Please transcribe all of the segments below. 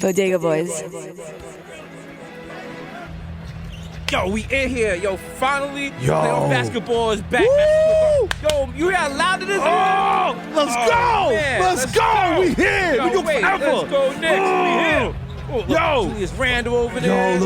Bodega Boys. Yo, we in here. Yo, finally, Yo. playoff basketball is back. Woo! Yo, you hear how loud it is? Oh, let's go. Man, Let's go. We here. Yo, We go wait, forever. let's go Knicks. We here. Oh, look, Yo. Julius Randle over there.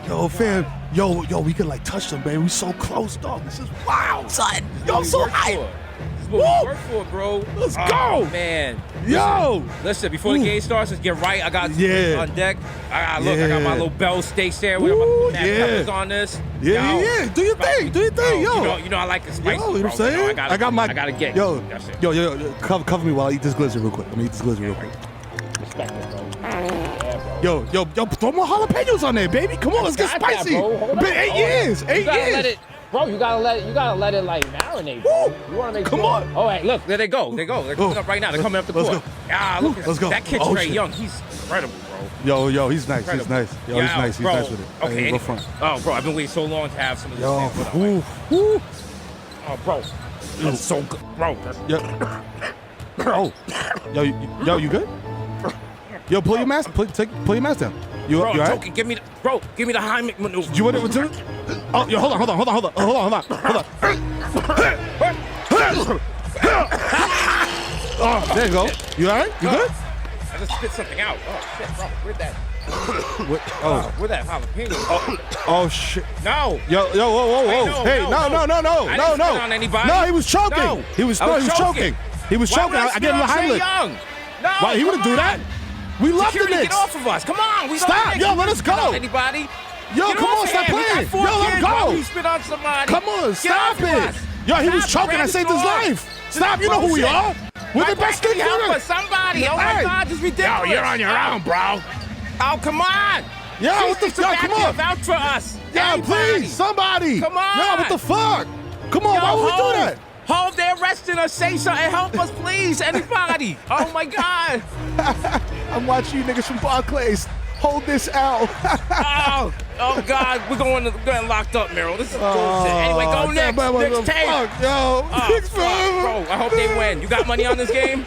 Yo, fam. Yo, we can like touch them, baby. We so close, dog. This is wild, son. Yo, I'm so hyped. This is what we work for, bro. Let's go. Man. Yo. Listen, before the game starts, let's get right. I got Yeah. on deck. I got my little Bell steak sandwich. I'm about to put mad peppers on this. Yeah. Do your thing. Do your thing, yo. You know I like it spicy, Yo, you know what I'm bro. saying? I gotta get Yo, it. That's it. yo, cover me while I eat this glizzy real quick. Let me eat this glizzy real quick. Respect it, bro. Yeah, bro. Yo, throw more jalapenos on there, baby. Come on, let's get Got that, spicy. bro. Hold It's been on, 8 hold on. years. 8 You gotta years. let it, bro. You gotta let it like marinate, bro. Woo. You wanna make Come sure. on. Oh, hey, look, there they go. They're coming up right now. They're coming up the Let's court. go. Ah, look at Let's go. that kid's Oh, Trey shit. Young. He's incredible, bro. Yo, he's nice. Incredible. He's nice. Yo, Yeah, he's nice. He's bro. nice with it. Okay. Go front. Oh, bro, I've been waiting so long to have some of this. Yo, stuff. Hold on, wait. woo. Oh, bro. That's so good, bro. Yo. Oh. Yo, you good? Yo, pull your mask. Pull your mask down. You Bro, all I'm right? joking. Give me the Heimlich maneuver. You want it with two? Oh, yo, hold on. Oh, there you go. You all right? You good? I just spit something out. Oh, shit, bro. Where'd that? Where'd that jalapeno? Oh, shit. No. Yo, whoa. Wait, Hey, no. I didn't spit on anybody. No, he was choking. No. He was I was choking. He was Why choking. would I spit gave him on the Trae Heimlich. Young? No. Why, he wouldn't do that. We love the Security, Knicks. get off of us. Come on. We love Stop. the Knicks. Yo, We let us didn't spit go. on anybody. Yo, Get come off on, of stop him. We got playing. 4 Yo, let him kids. Why go. would he spit on somebody? Come on, Get stop off of it. us. Yo, he was Stop, choking. I saved his Randall. life. Stop. You know who we Bullshit. are. We're the Why best can't thing you help ever. us? Somebody. Oh, my Hey. God. This is ridiculous. Yo, you're on your own, bro. Oh, come on. Yo, what the Please, fuck? Come on. Vouch for us. Yo, Anybody. please, somebody. Come on. Yo, what the fuck? Come on, why would we do that? Hold, they're arresting us. Say something. Help us, please. Anybody. Oh, my God. I'm watching you niggas from Barclays. Hold this out. Oh, God. We're getting locked up, Meryl. This is bullshit. Anyway, go next. Next tape. Fuck, yo. Oh, Knicks fuck, forever. bro. I hope they win. You got money on this game?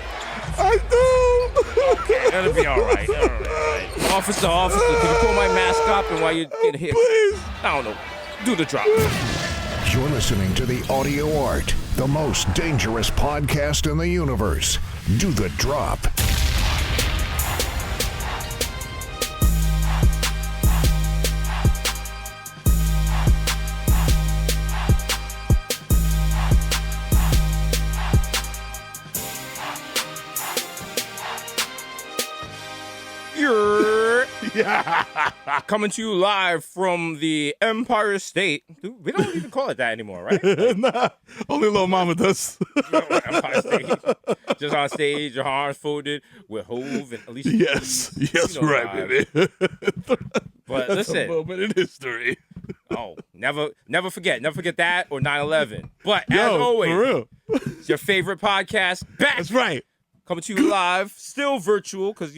I do. Okay, that'll be all right. All right. Officer, can you pull my mask up and while you get hit? Please. I don't know. Do the drop. You're listening to The Audio Art, the most dangerous podcast in the universe. Do the drop. Coming to you live from the Empire State. Dude, we don't even call it that anymore, right? Nah, only little mama does. Empire State. Just on stage, your arms folded with Hove and Alicia Yes, Keys. You know right, vibes. baby. But That's a listen, moment in history. oh, never forget that or 9/11. But as Yo, always, for real. it's your favorite podcast back. That's right. Coming to you live, still virtual because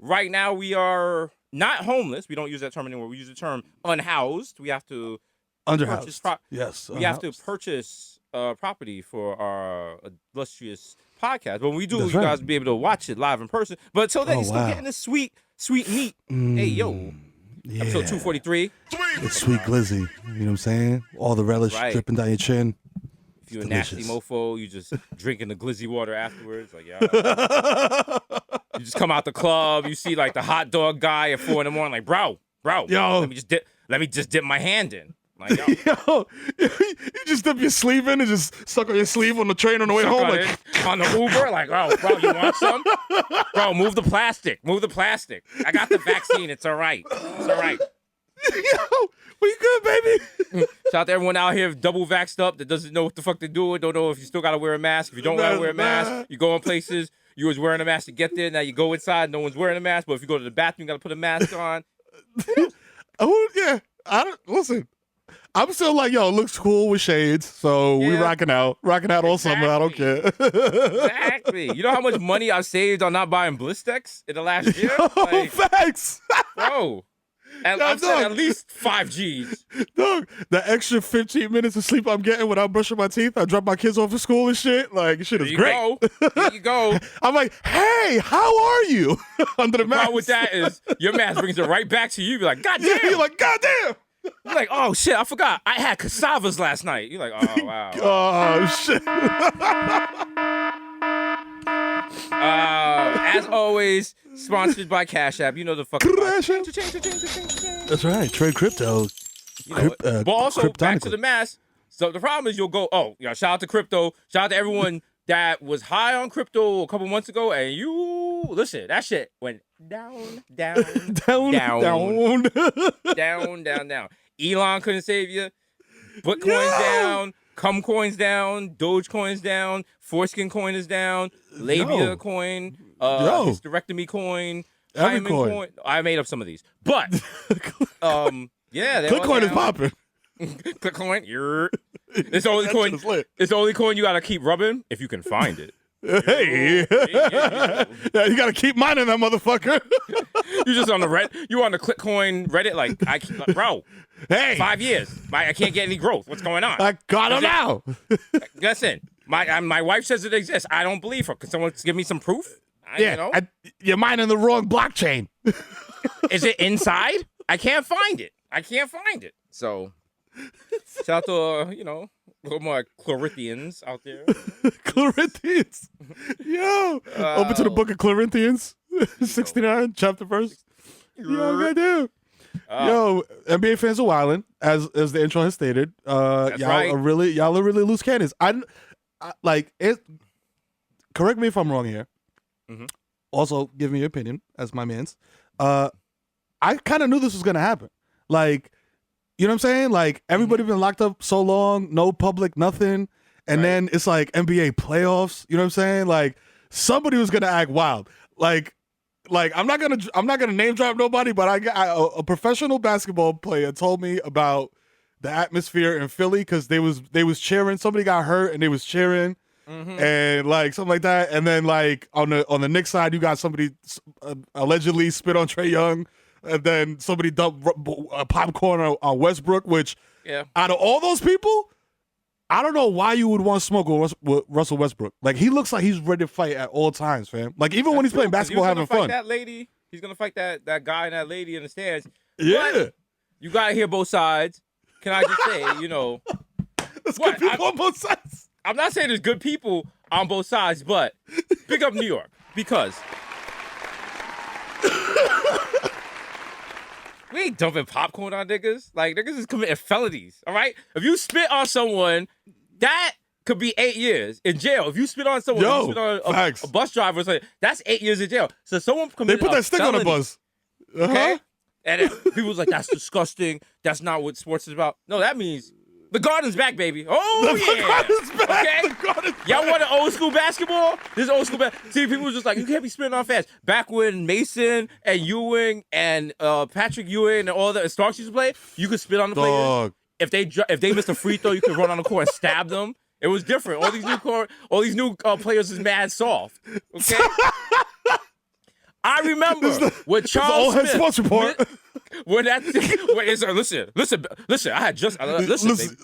right now we are not homeless. We don't use that term anymore. We use the term unhoused. We have to Underhoused. purchase Yes. we have to purchase property for our illustrious podcast. But when we do, That's you right. guys will be able to watch it live in person. But until then, Oh, you're still wow. getting this sweet meat. Hey, yo. Yeah. Episode 243. It's sweet glizzy. You know what I'm saying? All the relish Right. dripping down your chin. If you're a Delicious. nasty mofo, you just drinking the glizzy water afterwards. Like, yeah. You just come out the club, you see like the hot dog guy at 4 a.m. like, bro, Yo. let me just dip my hand in. Like, yo, Yo, you just dip your sleeve in and just suck on your sleeve on the train on the way suck home. on Like, it on the Uber, like, oh, bro, you want some? Bro, move the plastic. I got the vaccine. It's all right. yo, we good, baby? Shout out to everyone out here double vaxxed up that doesn't know what the fuck they're doing, don't know if you still got to wear a mask. If you don't got to wear a mask, you go in places, you was wearing a mask to get there. Now you go inside, no one's wearing a mask. But if you go to the bathroom, you got to put a mask on. Oh, yeah. Listen. I'm still like, yo, it looks cool with shades, so we Yeah. rocking out all summer. I don't care. Exactly. You know how much money I've saved on not buying Blistex in the last year? Oh, Like, facts. bro, I'm saying at least 5 G's. Dog, the extra 15 minutes of sleep I'm getting without brushing my teeth, I drop my kids off at school and shit. Like, shit is great. There you go. I'm like, hey, how are you? Under the mask. Problem with that is your mask brings it right back to you. You're like, God damn. Yeah, you're like, God damn. You're like, oh shit, I forgot. I had cassavas last night. You're like, oh wow. Oh shit. As always, sponsored by Cash App. You know the fucking Cash App. That's right. Trade crypto. You know it. But also back to the mask. So the problem is you'll go, oh, yeah, shout out to crypto. Shout out to everyone that was high on crypto a couple months ago, and you listen, that shit went down. down. Elon couldn't save you. Bitcoin's down. Cumcoin's down. Dogecoin's down. Foreskin coin is down. Labia coin. Hysterectomy coin. Every Hymen coin. I made up some of these, but yeah, Bitcoin is popping. Bitcoin, it's the only coin. It's the only coin you gotta keep rubbing if you can find it. Hey, yeah, you gotta keep mining that motherfucker. You just on the you on the Clickcoin Reddit, like bro. Hey, 5 years, I can't get any growth. What's going on? I got it now. Listen, my wife says it exists. I don't believe her. Can someone give me some proof? You're mining the wrong blockchain. Is it inside? I can't find it. So, shout out to a little more Corinthians out there. Corinthians, yo, open to the book of Corinthians, 69 chapter verse. Yo, goddamn. Yo, NBA fans are wilding, as the intro has stated. Y'all are really loose cannons. I like it. Correct me if I'm wrong here. Mm-hmm. Also, give me your opinion as my man's. I kind of knew this was gonna happen. Like, you know what I'm saying? Like, everybody been locked up so long, no public, nothing, and then it's like NBA playoffs. You know what I'm saying? Like, somebody was gonna act wild. Like I'm not gonna name drop nobody, but a professional basketball player told me about the atmosphere in Philly because they was cheering. Somebody got hurt and they was cheering. Mm-hmm. And like something like that, and then like on the Knicks side, you got somebody allegedly spit on Trae Young, and then somebody dumped popcorn on Westbrook. Which, out of all those people, I don't know why you would want to smoke with Russell Westbrook. Like, he looks like he's ready to fight at all times, fam. Like, even when he's playing basketball, having fun. That lady, he's gonna fight that guy and that lady in the stands. Yeah, but you gotta hear both sides. Can I just say, there's good people on both sides. I'm not saying there's good people on both sides, but pick up New York because we ain't dumping popcorn on niggas. Like, niggas is committing felonies, all right? If you spit on someone, that could be 8 years in jail. If you spit on someone, you spit on a bus driver or something, that's 8 years in jail. So someone committed They put that stick on the bus. Okay? And people's like, that's disgusting. That's not what sports is about. No, that means the Garden's back, baby. Oh, the Garden's back. Okay? The Garden's Y'all back. want an old school basketball? This is old school basketball. See, people were just like, you can't be spitting on fast. Back when Mason and Ewing and Patrick Ewing and all the Starks used to play, you could spit on the players. If they missed a free throw, you could run on the court and stab them. It was different. All these new players is mad soft. Okay? I remember when Charles Smith. Sports Report. When that listen. I had just listen, baby.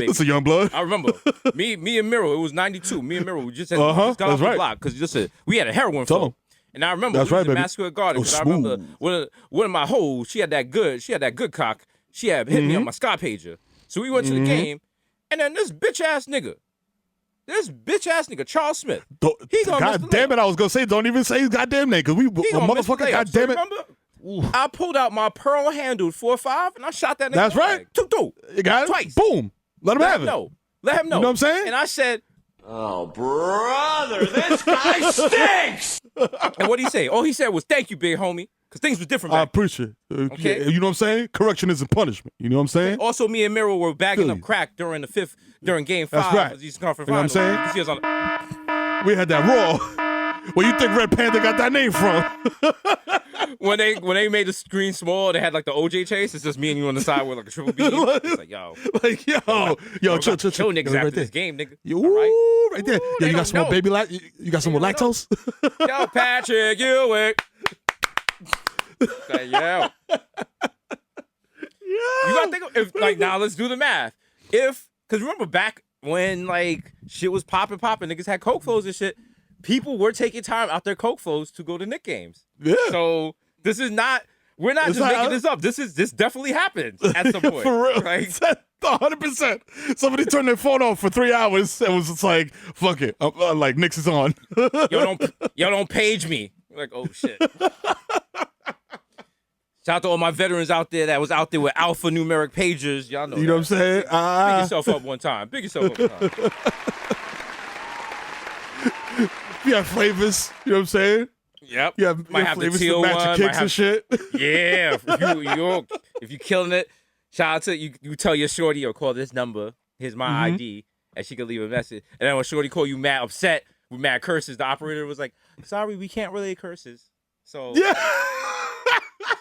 Listen, young blood. I remember me and Miro. It was 92. Me and Miro, we just got off the block because we had a heroin flow. And I remember we was in Masquerade Garden because I remember one of my hoes. She had that good cock. She had hit me on my Sky pager. So we went to the game, and then this bitch ass nigga, Charles Smith. God damn it! I was gonna say, don't even say his goddamn name, because we motherfucker. God damn it! I pulled out my pearl handled 4.5 and I shot that nigga. That's right. Two. You got it twice. Boom. Let him have it. Let him know. You know what I'm saying? And I said, "Oh, brother, this guy stinks." And what did he say? All he said was, "Thank you, big homie," because things was different. I appreciate it. Okay. You know what I'm saying? Correction isn't punishment. You know what I'm saying? Also, me and Miro were bagging up crack during Game 5 That's right. of these conference finals. You know what I'm saying? We had that raw. Where you think Red Panther got that name from? when they made the screen small, they had like the OJ chase. It's just me and you on the side with like a triple B. It's like, yo, chill, chill niggas after this game, nigga. Right there. Yo, you got some more baby you got some more lactose? Yo, Patrick Ewing. Like, yo. like, now let's do the math. Because remember back when like shit was popping, niggas had coke flows and shit. People were taking time out their coke flows to go to Knicks games. Yeah. So this is not. We're not It's just not- making this up. This definitely happened at some point. For real. Like, 100%. Somebody turned their phone off for 3 hours and was just like, fuck it. Like, Knicks is on. yo, don't page me. Like, oh shit. Shout out to all my veterans out there that was out there with alphanumeric pagers. Y'all know. You know what I'm saying? Pick yourself up one time. Pick yourself up one time. You have flavors. You know what I'm saying? Yep. You have, might you have the flavors teal to match one. your Might kicks have, and shit. yeah. If you killing it, shout out to you. You tell your shorty or call this number. Here's my ID, and she could leave a message. And then when shorty call you mad upset with mad curses, the operator was like, "Sorry, we can't relay curses." So Yeah.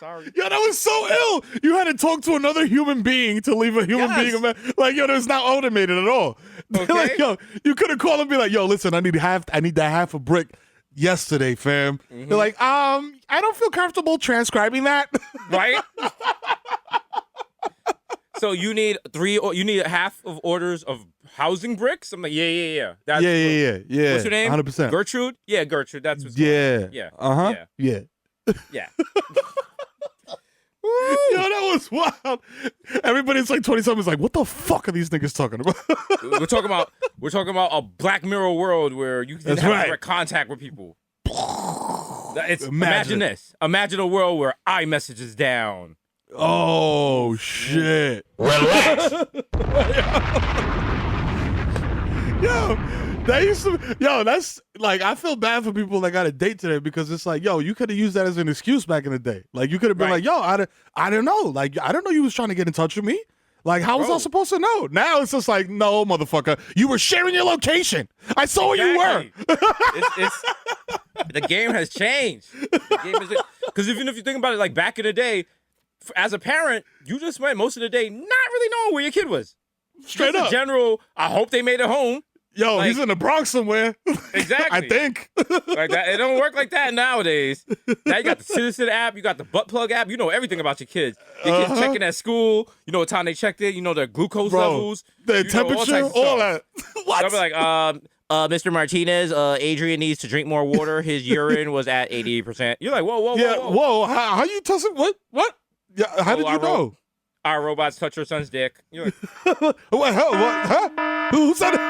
sorry. Yo, that was so ill. You had to talk to another human being to leave a human Yes. being a like, yo, that's not automated at all. Okay. Like, yo, you could have called and be like, yo, listen, I need that half a brick yesterday, fam. Mm-hmm. They're like, I don't feel comfortable transcribing that. Right? So you need you need half of orders of housing bricks? I'm like, yeah. That's yeah. What's your name? 100%. Gertrude? Yeah, Gertrude. That's what's going Yeah. on. Yeah. Uh-huh. Yeah. Yeah. Yeah. Yo, that was wild. Everybody's like 20-something is like, what the fuck are these niggas talking about? We're talking about a Black Mirror world where you can That's have right. direct contact with people. Imagine Imagine. this. Imagine a world where iMessage is down. Oh shit. Relax. That's like, I feel bad for people that got a date today because it's like, yo, you could have used that as an excuse back in the day. Like, you could have been Right. like, yo, I don't know. Like, I don't know you was trying to get in touch with me. Like, how was I Bro. supposed to know? Now it's just like, no, motherfucker, you were sharing your location. I saw where you were. it's the game has changed. Because even if you think about it, like back in the day, as a parent, you just went most of the day not really knowing where your kid was. Straight Just in up. general, I hope they made it home. Yo, like- he's in the Bronx somewhere. Exactly. I think. Like that, it don't work like that nowadays. Now you got the Citizen app, you got the butt plug app. You know everything about your kids. Your kids checking at school. You know what time they checked in. You know their glucose Bro, levels. the you know, temperature, types of all stuff. that. What? They'll be like, Mr. Martinez, Adrian needs to drink more water. His urine was at 88%. You're like, whoa. Yeah, whoa. How you testing? What? Yeah, how did you know? Our robots touch your son's dick. You're like, What? Huh? Who said it?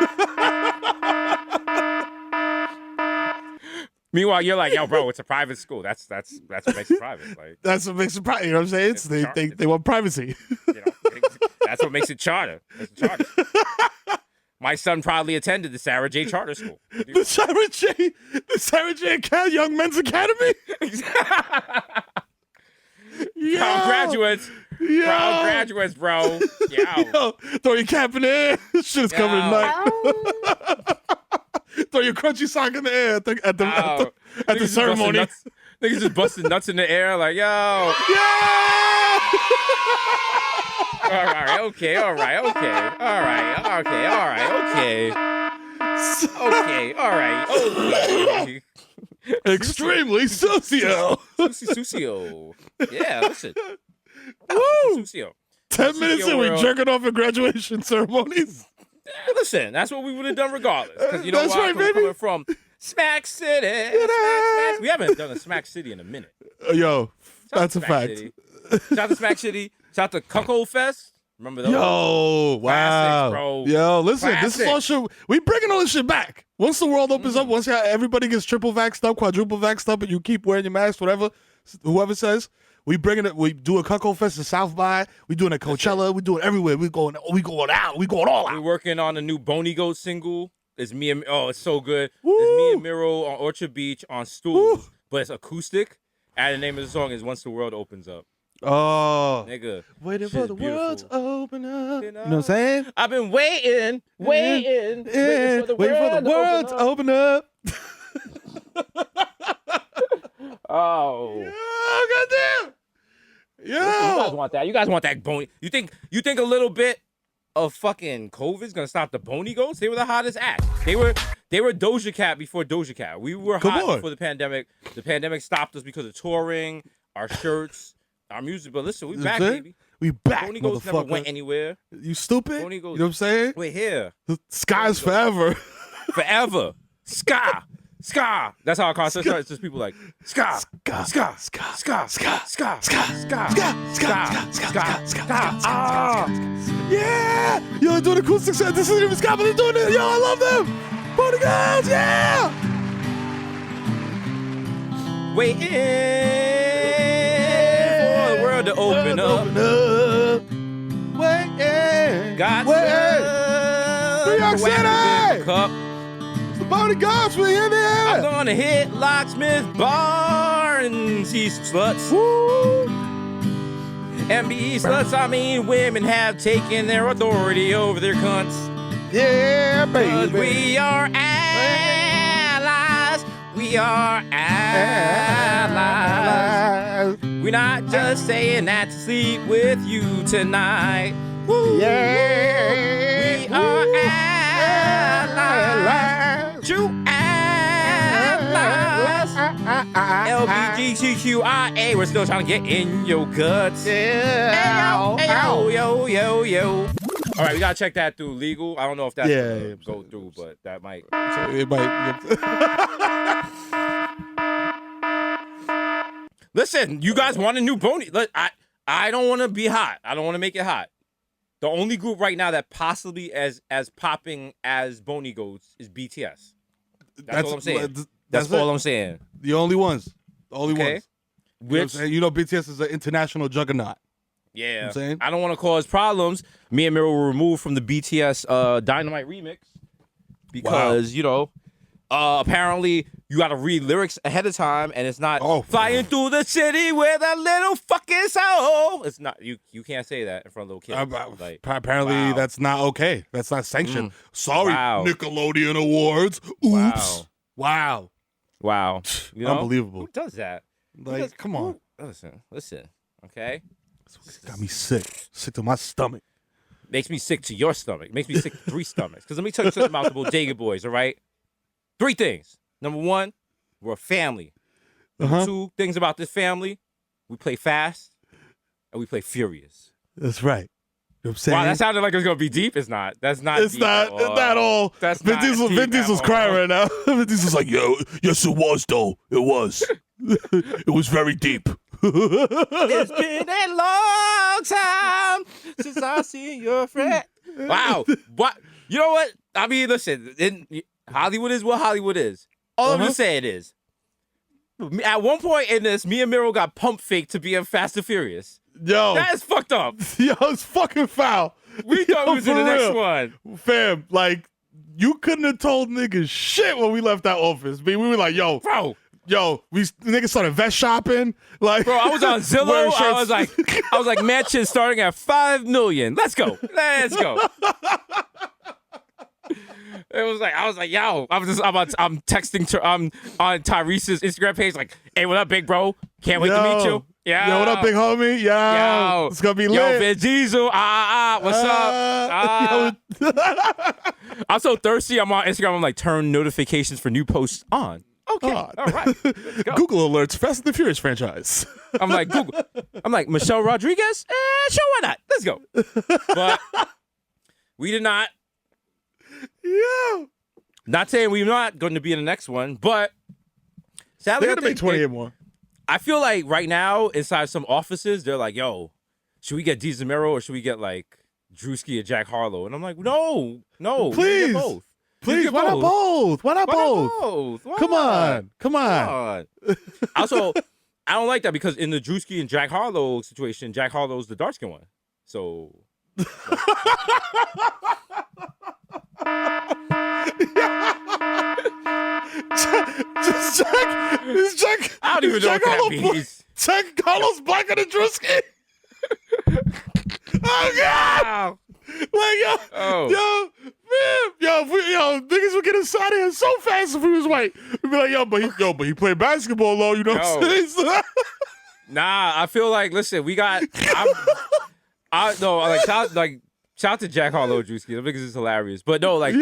meanwhile, you're like, yo, bro, it's a private school. That's what makes it private. Like, That's what makes it private. You know what I'm saying? They want privacy. you know, that's what makes it charter. It's a charter. My son proudly attended the Sarah J. Charter School. The Sarah J. Young Men's Academy. Yo, Proud graduates. yo. Proud graduates, bro. Yeah. Yo, throw your cap in the air. Shit is coming tonight. Throw your crunchy sock in the air at the Niggas just ceremony. busting nuts- Niggas just busting nuts in the air like, yo. Yeah. All right, okay. Extremely socio. Sucio. Yeah, listen. Woo. Sucio. 10 minutes in, we world. jerking off at graduation ceremonies. Listen, that's what we would have done regardless. Because you know That's why? right, We're baby. coming from Smack City. Smack. We haven't done a Smack City in a minute. Yo, Shout out that's to a Smack fact. City. Shout out to Smack City. Shout out to Cuckold Fest. Remember those? Yo, wow. Classics, bro. Yo, listen, this is all Classic. shit. We bringing all this shit back. Once the world opens up, once everybody gets triple vaxxed up, quadruple vaxxed up, and you keep wearing your mask, whatever, whoever says, we bringing it. We do a Cuckold Fest at South by. We doing it at Coachella. We do it everywhere. We going out. We going all We're out. working on a new Boney Goat single. It's me and it's so good. Woo. It's me and Miro on Orchard Beach on stools, Woo. but it's acoustic. And the name of the song is "Once the World Opens Up." Oh, Nigga, waiting shit for is the world to beautiful. open up. You You know what I'm know? saying? I've been waiting Yeah, waiting for the world to open up. Oh. Oh, goddamn. You guys Yo. want that? You guys want that bony? You think a little bit of fucking COVID's gonna stop the Boney Goats? They were the hottest act. They were Doja Cat before Doja Cat. We were Come hot on. before the pandemic. The pandemic stopped us because of touring, our shirts, our music. But listen, we back, That's it. baby. We back, Boney Ghost never went motherfucker. anywhere. You stupid? Boney You Ghost- know what I'm saying? We're here. The sky's forever. Forever. Ska. Ska. That's how our concert starts. It's just people like, ska. Ska. Ska. Ska. Ska. Ska. Ska. Ska. Ska. Ska. Ah. Yeah! Yo, they're doing acoustic set. This isn't even ska, but they're doing it. Yo, I love them. Boney Ghost, yeah! Waiting for the world to open up. Wait, Got New York City! cup. It's the Boney Ghost. We in I'm there. gonna hit Locksmith Bar and see some sluts. Woo! MBE sluts, I mean women have taken their authority over their cunts. Yeah, 'Cause baby. we are allies. We are allies. We're not just saying that to sleep with you tonight. Woo. Yeah. We are allies. True allies. LGBTQIA, we're still trying to get in your guts. Yeah. Ayo, yo, yo, yo. All right, we gotta check that through legal. I don't know if that's Yeah, gonna yeah, go through, but that might. So it might. Listen, you guys want a new Boney? Look, I don't want to be hot. I don't want to make it hot. The only group right now that possibly as popping as Boney Goats is BTS. That's all I'm saying. That's all I'm saying. The only ones. The only Okay. ones. Which, You know, BTS is an international juggernaut. yeah, I'm saying? I don't want to cause problems. Me and Miro were removed from the BTS Dynamite remix because apparently you got to read lyrics ahead of time, and it's not flying through the city with a little fucking soul. It's not you can't say that in front of little kids. Like, Apparently, wow. that's not okay. That's not sanctioned. Sorry, Wow. Nickelodeon Awards. Oops. Wow. wow, you know? Unbelievable. Who does that? Like, come on. Listen, okay? Got me sick. Sick to my stomach. Makes me sick to your stomach. Makes me sick to 3 stomachs. Because let me tell you something about the Bodega Boys, all right? 3 things. Number 1, we're a family. Number 2 things about this family, we play fast and we play furious. That's right. You know what I'm saying? Wow, that sounded like it was going to be deep. It's not. That's not It's deep not at all. That's Vin not Diesel, deep Vin Diesel's at crying all. right now. Vin Diesel's like, yo, yes, it was, though. It was. It was very deep. It's been a long time since I seen your friend. Wow. What? You know what? I mean, listen, Hollywood is what Hollywood is. All I'm just saying is, at one point in this, me and Miro got pump faked to be in Fast and Furious. Yo. That is fucked up. Yo, it's fucking foul. We thought we was in for the next real. one. Fam, like, you couldn't have told niggas shit when we left that office. We were like, yo, we niggas started vest shopping. Like, Bro, I was on Zillow. wearing I shirts. was like, mansion starting at $5 million. Let's go. It was like, I was like, yo, I'm texting I'm on Tyrese's Instagram page, like, hey, what up, big bro? Can't wait to meet you. Yeah. Yo, what up, big homie? Yo. It's gonna be lit. Yo, Vin Diesel. What's up? I'm so thirsty. I'm on Instagram. I'm like, turn notifications for new posts on. Okay. All right. Let's go. Google alerts, Fast and the Furious franchise. I'm like, Google. I'm like, Michelle Rodriguez? Sure, why not? Let's go. But we did not. Yeah. Not saying we're not going to be in the next one, but sadly, They had to make 28 more. I feel like right now, inside some offices, they're like, yo, should we get Deez Mero or should we get like Drewski or Jack Harlow? And I'm like, no. Please. Get both. Please, why not both? Why not both? Why Come not? on. Come on. Also, I don't like that because in the Drewski and Jack Harlow situation, Jack Harlow's the dark skin one. So. Jack. I don't even know what that means. Jack Harlow's blacker than Drewski. Oh God! Like yo, niggas would get us out of here so fast if he was white. We'd be like, but he played basketball though, you know what I'm saying? Nah, I feel like, listen, we got. Shout out to Jack Harlow Drewski. The niggas is hilarious, but no, like,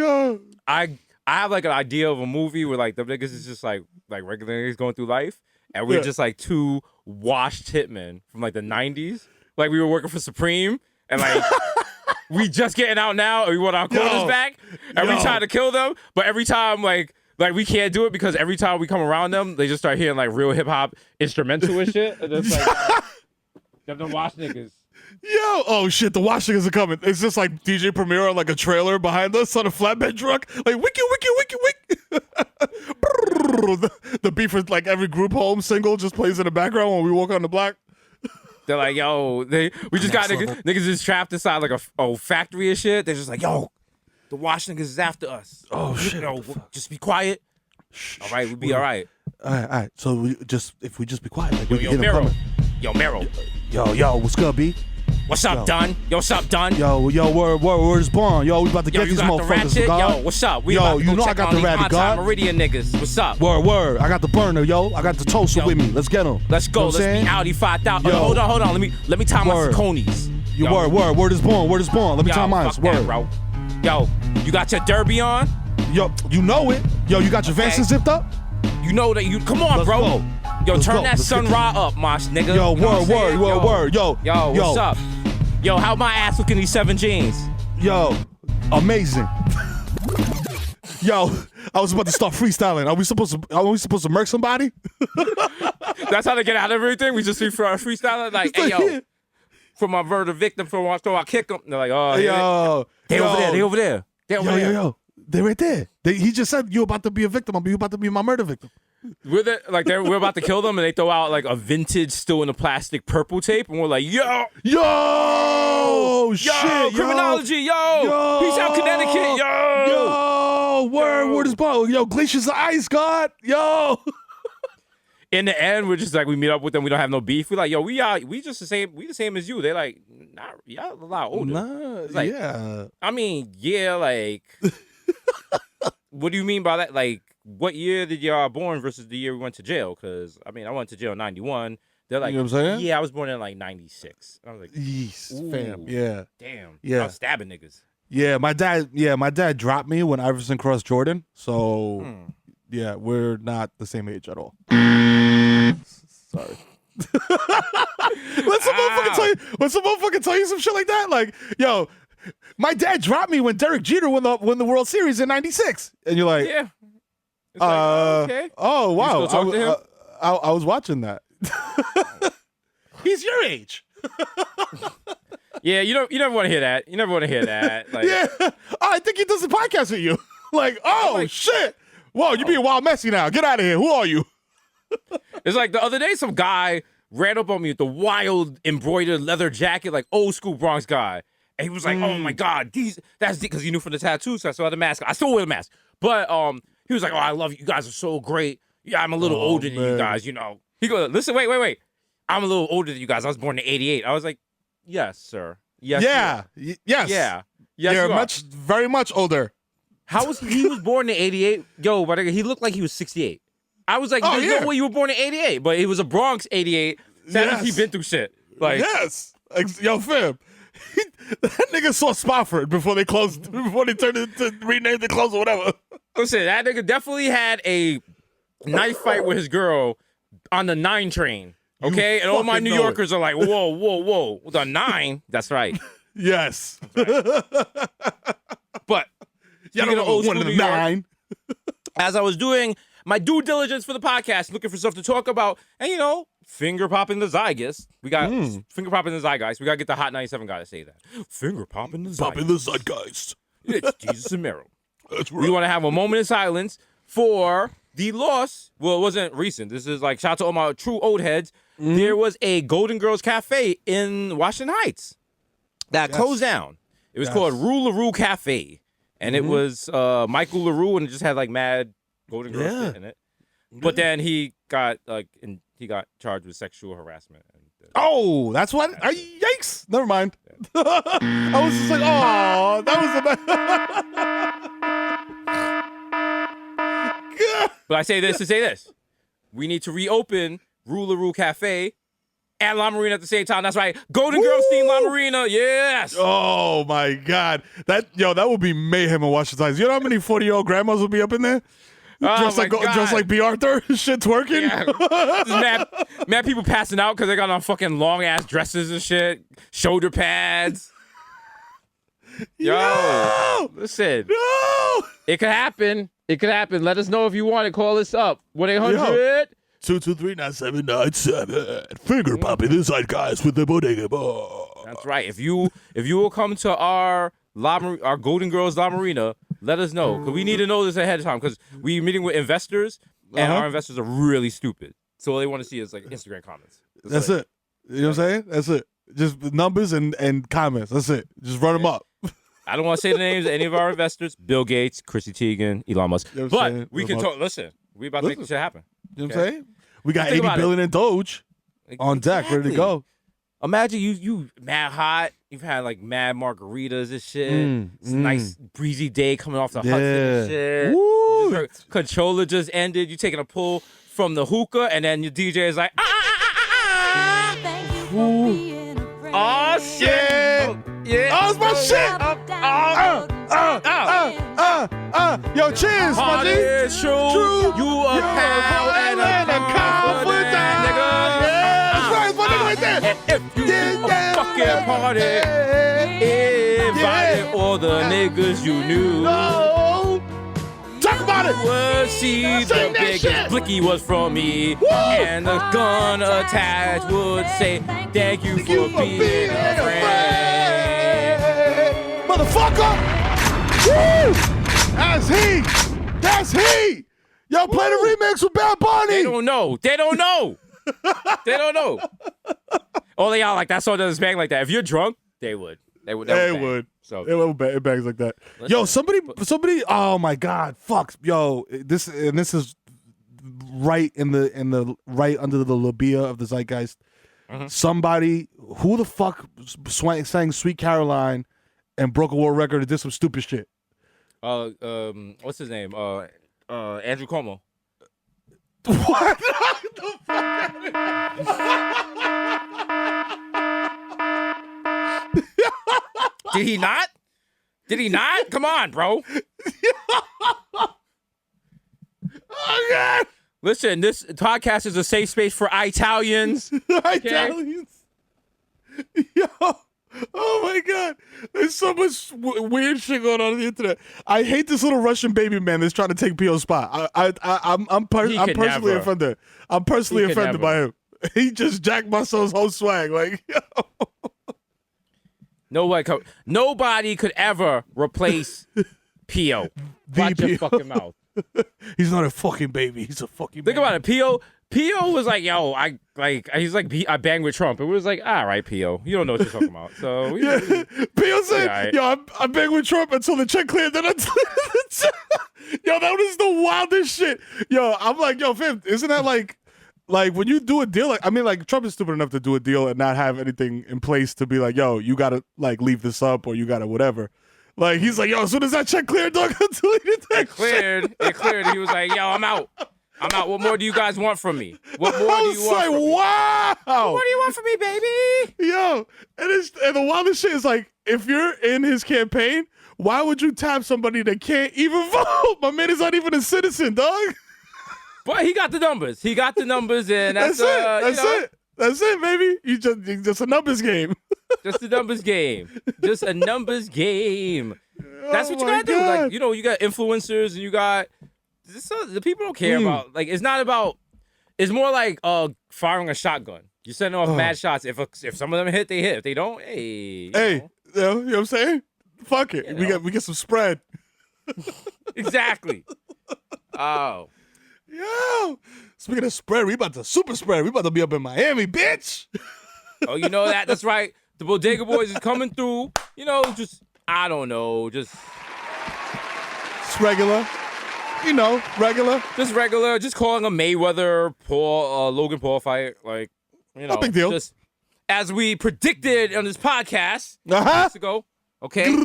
I have like an idea of a movie where like the niggas is just like regular niggas going through life, and we're just like 2 washed hitmen from like the 90s. like we were working for Supreme, and like we just getting out now, and we want our quarters back, and we try to kill them, but every time like we can't do it because every time we come around them, they just start hearing like real hip hop instrumental and shit. And it's like, them wash niggas. Yo, oh shit, the wash niggas are coming. It's just like DJ Premier on like a trailer behind us on a flatbed truck. Like, wiki, wiki, wiki, wiki. The beef is like every group home single just plays in the background when we walk on the block. They're like, yo, we just got niggas just trapped inside like a factory and shit. They're just like, yo, the wash niggas is after us. Oh shit. Just be quiet. All right, we'll be all right. All right. So if we just be quiet, like Yo, Mero. Yo, Mero. Yo, what's good, B? What's up, Dunn? Yo, what's up, Dunn? Yo, where's Bond? Yo, we about to get these motherfuckers. Yo, what's up? We about to go I check got on the these ratty on-time guard. Meridian niggas. What's up? Word. I got the burner, yo. I got the toaster Yo. with me. Let's get them. Let's go. Let's be Audi 5000. Yo. Hold on. Let me tie my Word. Sauconys. Word is Bond. Let me tie mine. Fuck that, Word. bro. Yo, you got your derby on? Yo, you know it. Yo, you got your Vanson zipped up? You know that you. Come on, Let's bro. go. Yo, Let's turn go. that Let's Sun get Ra up, mosh nigga. Yo, You know what I'm saying? word. Yo, what's up? Yo, how my ass looking these 7 jeans? Yo, amazing. Yo, I was about to start freestyling. Are we supposed to murk somebody? That's how they get out of everything. We just freestyling like, hey yo, for my murder victim, for after I kick them. They're like, oh, Yo, they over there. Yo. They right there. He just said you about to be a victim. You about to be my murder victim. We're about to kill them, and they throw out like a vintage, still in a plastic purple tape, and we're like, yo, shit, criminology, yo, peace out, Connecticut, yo, word is Bond. Yo, Glacier's the ice god, yo. In the end, we're just like, we meet up with them. We don't have no beef. We're like, yo, we just the same. We the same as you. They're like, nah, y'all a lot older. Nah, like, yeah. I mean, yeah, like, what do you mean by that? Like, what year did y'all born versus the year we went to jail? Because, I mean, I went to jail in 91. They're like, you know what I'm saying? Yeah, I was born in like 96. I was like, Yeesh, fam. ooh, Yeah. damn. Yeah. I was stabbing niggas. Yeah, my dad dropped me when Iverson crossed Jordan. So, yeah, we're not the same age at all. Sorry. When some motherfucker tell you some shit like that, like, yo, my dad dropped me when Derek Jeter won the World Series in '96, and you're like, Yeah. It's like, okay. Oh wow, You still talk to him? I was watching that. He's your age. Yeah, you never want to hear that. You never want to hear that. Like, Yeah. Oh, I think he does a podcast with you. Like, oh shit. Whoa, you being wild messy now. Get out of here. Who are you? It's like the other day, some guy ran up on me with the wild embroidered leather jacket, like old school Bronx guy. And he was like, oh my God, that's because he knew from the tattoos. So I still had the mask. I still wear the mask. But he was like, oh, I love you. You guys are so great. Yeah, I'm a little older than you guys, you know. He goes, listen, wait. I'm a little older than you guys. I was born in '88. I was like, yes, sir. Yes. Yeah. Yes. Yeah. Yes, You're you are. very much older. How was he was born in '88? Yo, but he looked like he was 68. I was like, there's no way you were born in '88, but he was a Bronx '88. That means he been through shit. Like, yes. Yo, fam. That nigga saw Spofford before they turned it to rename the clothes or whatever. listen, that nigga definitely had a knife fight with his girl on the 9 train. Okay, and all my fucking New know Yorkers are like, whoa, the 9? That's right. Yes. But Y'all speaking of old one school of New the York, 9. as I was doing my due diligence for the podcast, looking for stuff to talk about, and finger popping the Zygus. We got finger popping the Zeitgeist. We gotta get the Hot 97 guy to say that. Finger popping the Zeitgeist. Popping the zeitgeist. It's Jesus and Mero. That's right. We want to have a moment of silence for the loss. Well, it wasn't recent. This is like, shout out to all my true old heads. There was a Golden Girls Cafe in Washington Heights that closed down. It was called Rue LaRue Cafe. And it was Michael LaRue, and it just had like mad Golden Girls shit in it. But then he got charged with sexual harassment. Oh, that's what? Yikes. Never mind. I was just like, oh, that was a But I say this to say this. We need to reopen Rue LaRue Cafe and La Marina at the same time. That's right. Golden Girls themed La Marina. Yes. Oh my God. That would be mayhem in Washington Heights. You know how many 40-year-old grandmas would be up in there? just like B. Arthur, shit twerking. Yeah. Just mad people passing out because they got on fucking long ass dresses and shit, shoulder pads. Yo, listen. No. It could happen. It could happen. Let us know if you want it. Call us up. 1-800. 223-9797. Finger popping inside guys with the bodega bar. That's right. If you will come to our Golden Girls La Marina, let us know, because we need to know this ahead of time, because we're meeting with investors and our investors are really stupid, so all they want to see is like Instagram comments. That's it. You know what I'm saying? That's it. Just numbers and comments. That's it. Just run them up. I don't want to say the names of any of our investors: Bill Gates, Chrissy Teigen, Elon Musk. You know what I'm saying? But we can talk. Listen, we about to make this shit happen. You know what I'm saying? We got 80 billion in Doge on deck, ready to go. Imagine you mad hot. You've had like mad margaritas and shit. It's a nice breezy day coming off the Hudson and shit. Woo. Controller just ended. You taking a pull from the hookah, and then your DJ is like, oh shit. Yeah. Oh, it's my shit. Yo, cheers, my G. It's true. You a cow and a confident nigga. Yeah, that's right. It's my nigga right there. And if you a fucking party, invited all the niggas you knew. No. Talk about it. Would see the biggest blicky was from me. Woo. And the gun attached would say, thank you for being a friend. Motherfucker. Woo. That's he. Yo, play the remix with Bad Bunny. They don't know. They don't know. Oh, they all like that song doesn't bang like that. If you're drunk, they would. They would. So it bangs like that. Yo, somebody. Oh my God, fuck. Yo, this is right in the right under the labia of the zeitgeist. Somebody, who the fuck sang "Sweet Caroline" and broke a world record and did some stupid shit? What's his name? Andrew Cuomo. What? Did he not? Did he not? Come on, bro. Oh God! Listen, this podcast is a safe space for Italians. Italians. Yo. Oh my God! There's so much weird shit going on the internet. I hate this little Russian baby man that's trying to take P.O.'s spot. I'm personally offended. I'm personally offended by him. He just jacked my son's whole swag. Like, yo. Nobody could ever replace P.O. Watch your fucking mouth. He's not a fucking baby. He's a fucking. Think about it. P.O. was like, yo, I banged with Trump. It was like, all right, P.O. You don't know what you're talking about. So yeah. P.O. said, right. yo, I banged with Trump until the check cleared. Then yo, that was the wildest shit. Yo, I'm like, yo, fam, isn't that like when you do a deal? Like, I mean, like Trump is stupid enough to do a deal and not have anything in place to be like, yo, you gotta like leave this up or you gotta whatever. Like he's like, yo, as soon as that check cleared, dog, I deleted that. It cleared. He was like, yo, I'm out. What more do you guys want from me? What more do you want from me? Wow. What do you want from me, baby? Yo, and the wildest shit is like, if you're in his campaign, why would you tap somebody that can't even vote? My man is not even a citizen, dog. But he got the numbers. And that's it. That's it, baby. You just a numbers game. Just a numbers game. Just a numbers game. That's what you gotta do. Like, you know, you got influencers and you got the people don't care about. Like, it's not about. It's more like firing a shotgun. You're sending off mad shots. If some of them hit, they hit. If they don't, you know what I'm saying? Fuck it. We get some spread. Exactly. Oh. Yo, speaking of spread, we about to super spread. We about to be up in Miami, bitch. Oh, you know that? That's right. The Bodega Boys is coming through. You know, I don't know, just regular. You know, regular. Just regular. Just calling a Mayweather Logan Paul fight, like, you know, no big deal. Just as we predicted on this podcast weeks ago. Okay,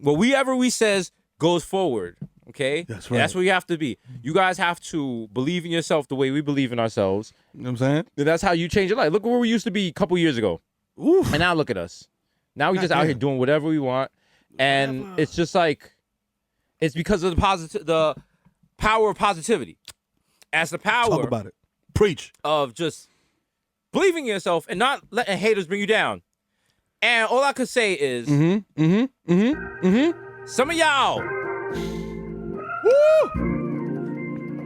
whatever we says goes forward. Okay? That's right. That's what you have to be. You guys have to believe in yourself the way we believe in ourselves. You know what I'm saying? And that's how you change your life. Look where we used to be a couple years ago. Oof. And now look at us. Now we just out here doing whatever we want. And it's just like, It's because of the power of positivity. As the power Talk about it. Preach. of just believing in yourself and not letting haters bring you down. And all I could say is, some of y'all,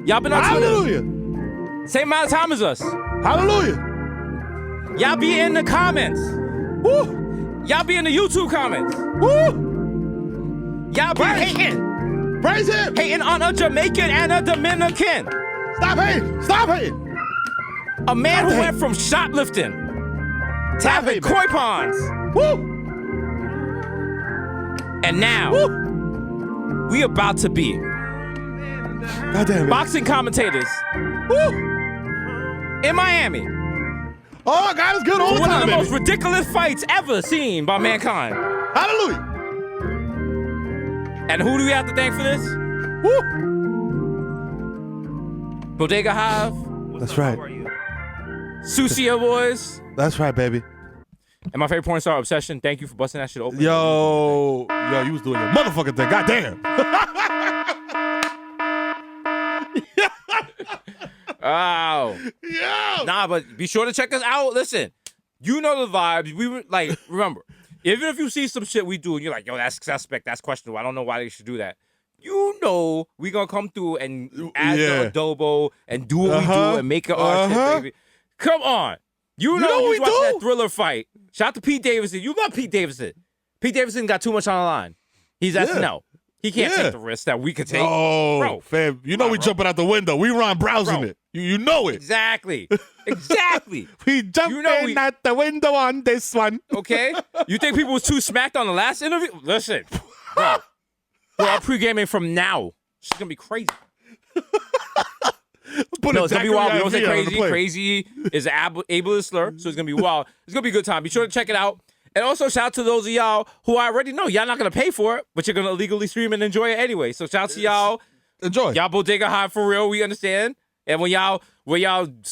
y'all been on Twitter Hallelujah. same amount of time as us. Hallelujah. Y'all be in the comments. Woo. Y'all be in the YouTube comments. Woo. Y'all be Praise. hating. Praise him. Hating on a Jamaican and a Dominican. Stop hating. Stop hating. A man who Stop went from shoplifting to Stop having hating, man. koi ponds. Woo. And now, Woo. we about to be God damn it. boxing commentators Woo. in Miami. Oh my God, it's good all the One time, of the baby. most ridiculous fights ever seen by mankind. Hallelujah. And who do we have to thank for this? Woo. Bodega Hive, That's right. Sucia Boys, That's right, baby. and my favorite porn star, Obsession. Thank you for busting that shit open. Yo, you was doing your motherfucking thing. God damn. Oh. Yo. Nah, but be sure to check us out. Listen, you know the vibes. We were like, remember, even if you see some shit we do and you're like, yo, that's suspect, that's questionable. I don't know why they should do that. You know we gonna come through and add Yeah. the adobo and do what we do and make it our shit, baby. Come on. You know know you we watch do. that Thriller fight. Shout out to Pete Davidson. You love Pete Davidson. Pete Davidson got too much on the line. He's SNL. He can't Yeah. take the risk that we could take. Oh, Bro. fam. You know we bro. jumping out the window. We run browsing Bro. it. You know it. Exactly. Exactly. We jumping You know we- out the window on this one. Okay? You think people was too smacked on the last interview? Listen, bro. We're all pre-gaming from now. It's gonna be crazy. Put No, a it's gonna be Zachary wild. We don't say IV on the crazy. plate. Crazy is an ableist slur, so it's gonna be wild. It's gonna be a good time. Be sure to check it out. And also shout out to those of y'all who I already know. Y'all not gonna pay for it, but you're gonna illegally stream and enjoy it anyway. So shout out to y'all. Enjoy. Y'all Bodega High for real. We understand. And when y'all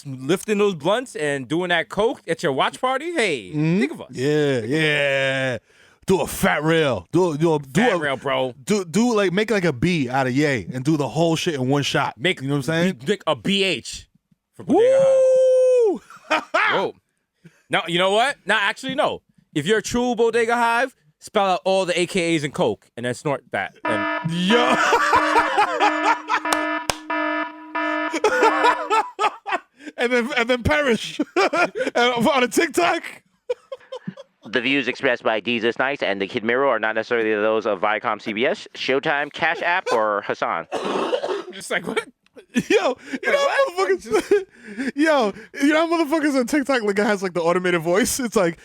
lifting those blunts and doing that coke at your watch party, hey, think of us. Yeah. Do a fat rail. Do Fat a rail, bro. Do like make like a B out of yay and do the whole shit in one shot. Make you know what I'm saying? Make a BH for Bodega High. Woo! Whoa. No, you know what? No, actually, no. If you're a true Bodega Hive, spell out all the AKAs in Coke and then snort that. And Yo. and then perish on a TikTok. The views expressed by Jesus Nice and the Kid Miro are not necessarily those of Viacom CBS, Showtime, Cash App, or Hassan. just like, what? Yo, you know how motherfuckers. Yo, you know how motherfuckers on TikTok like it has like the automated voice. It's like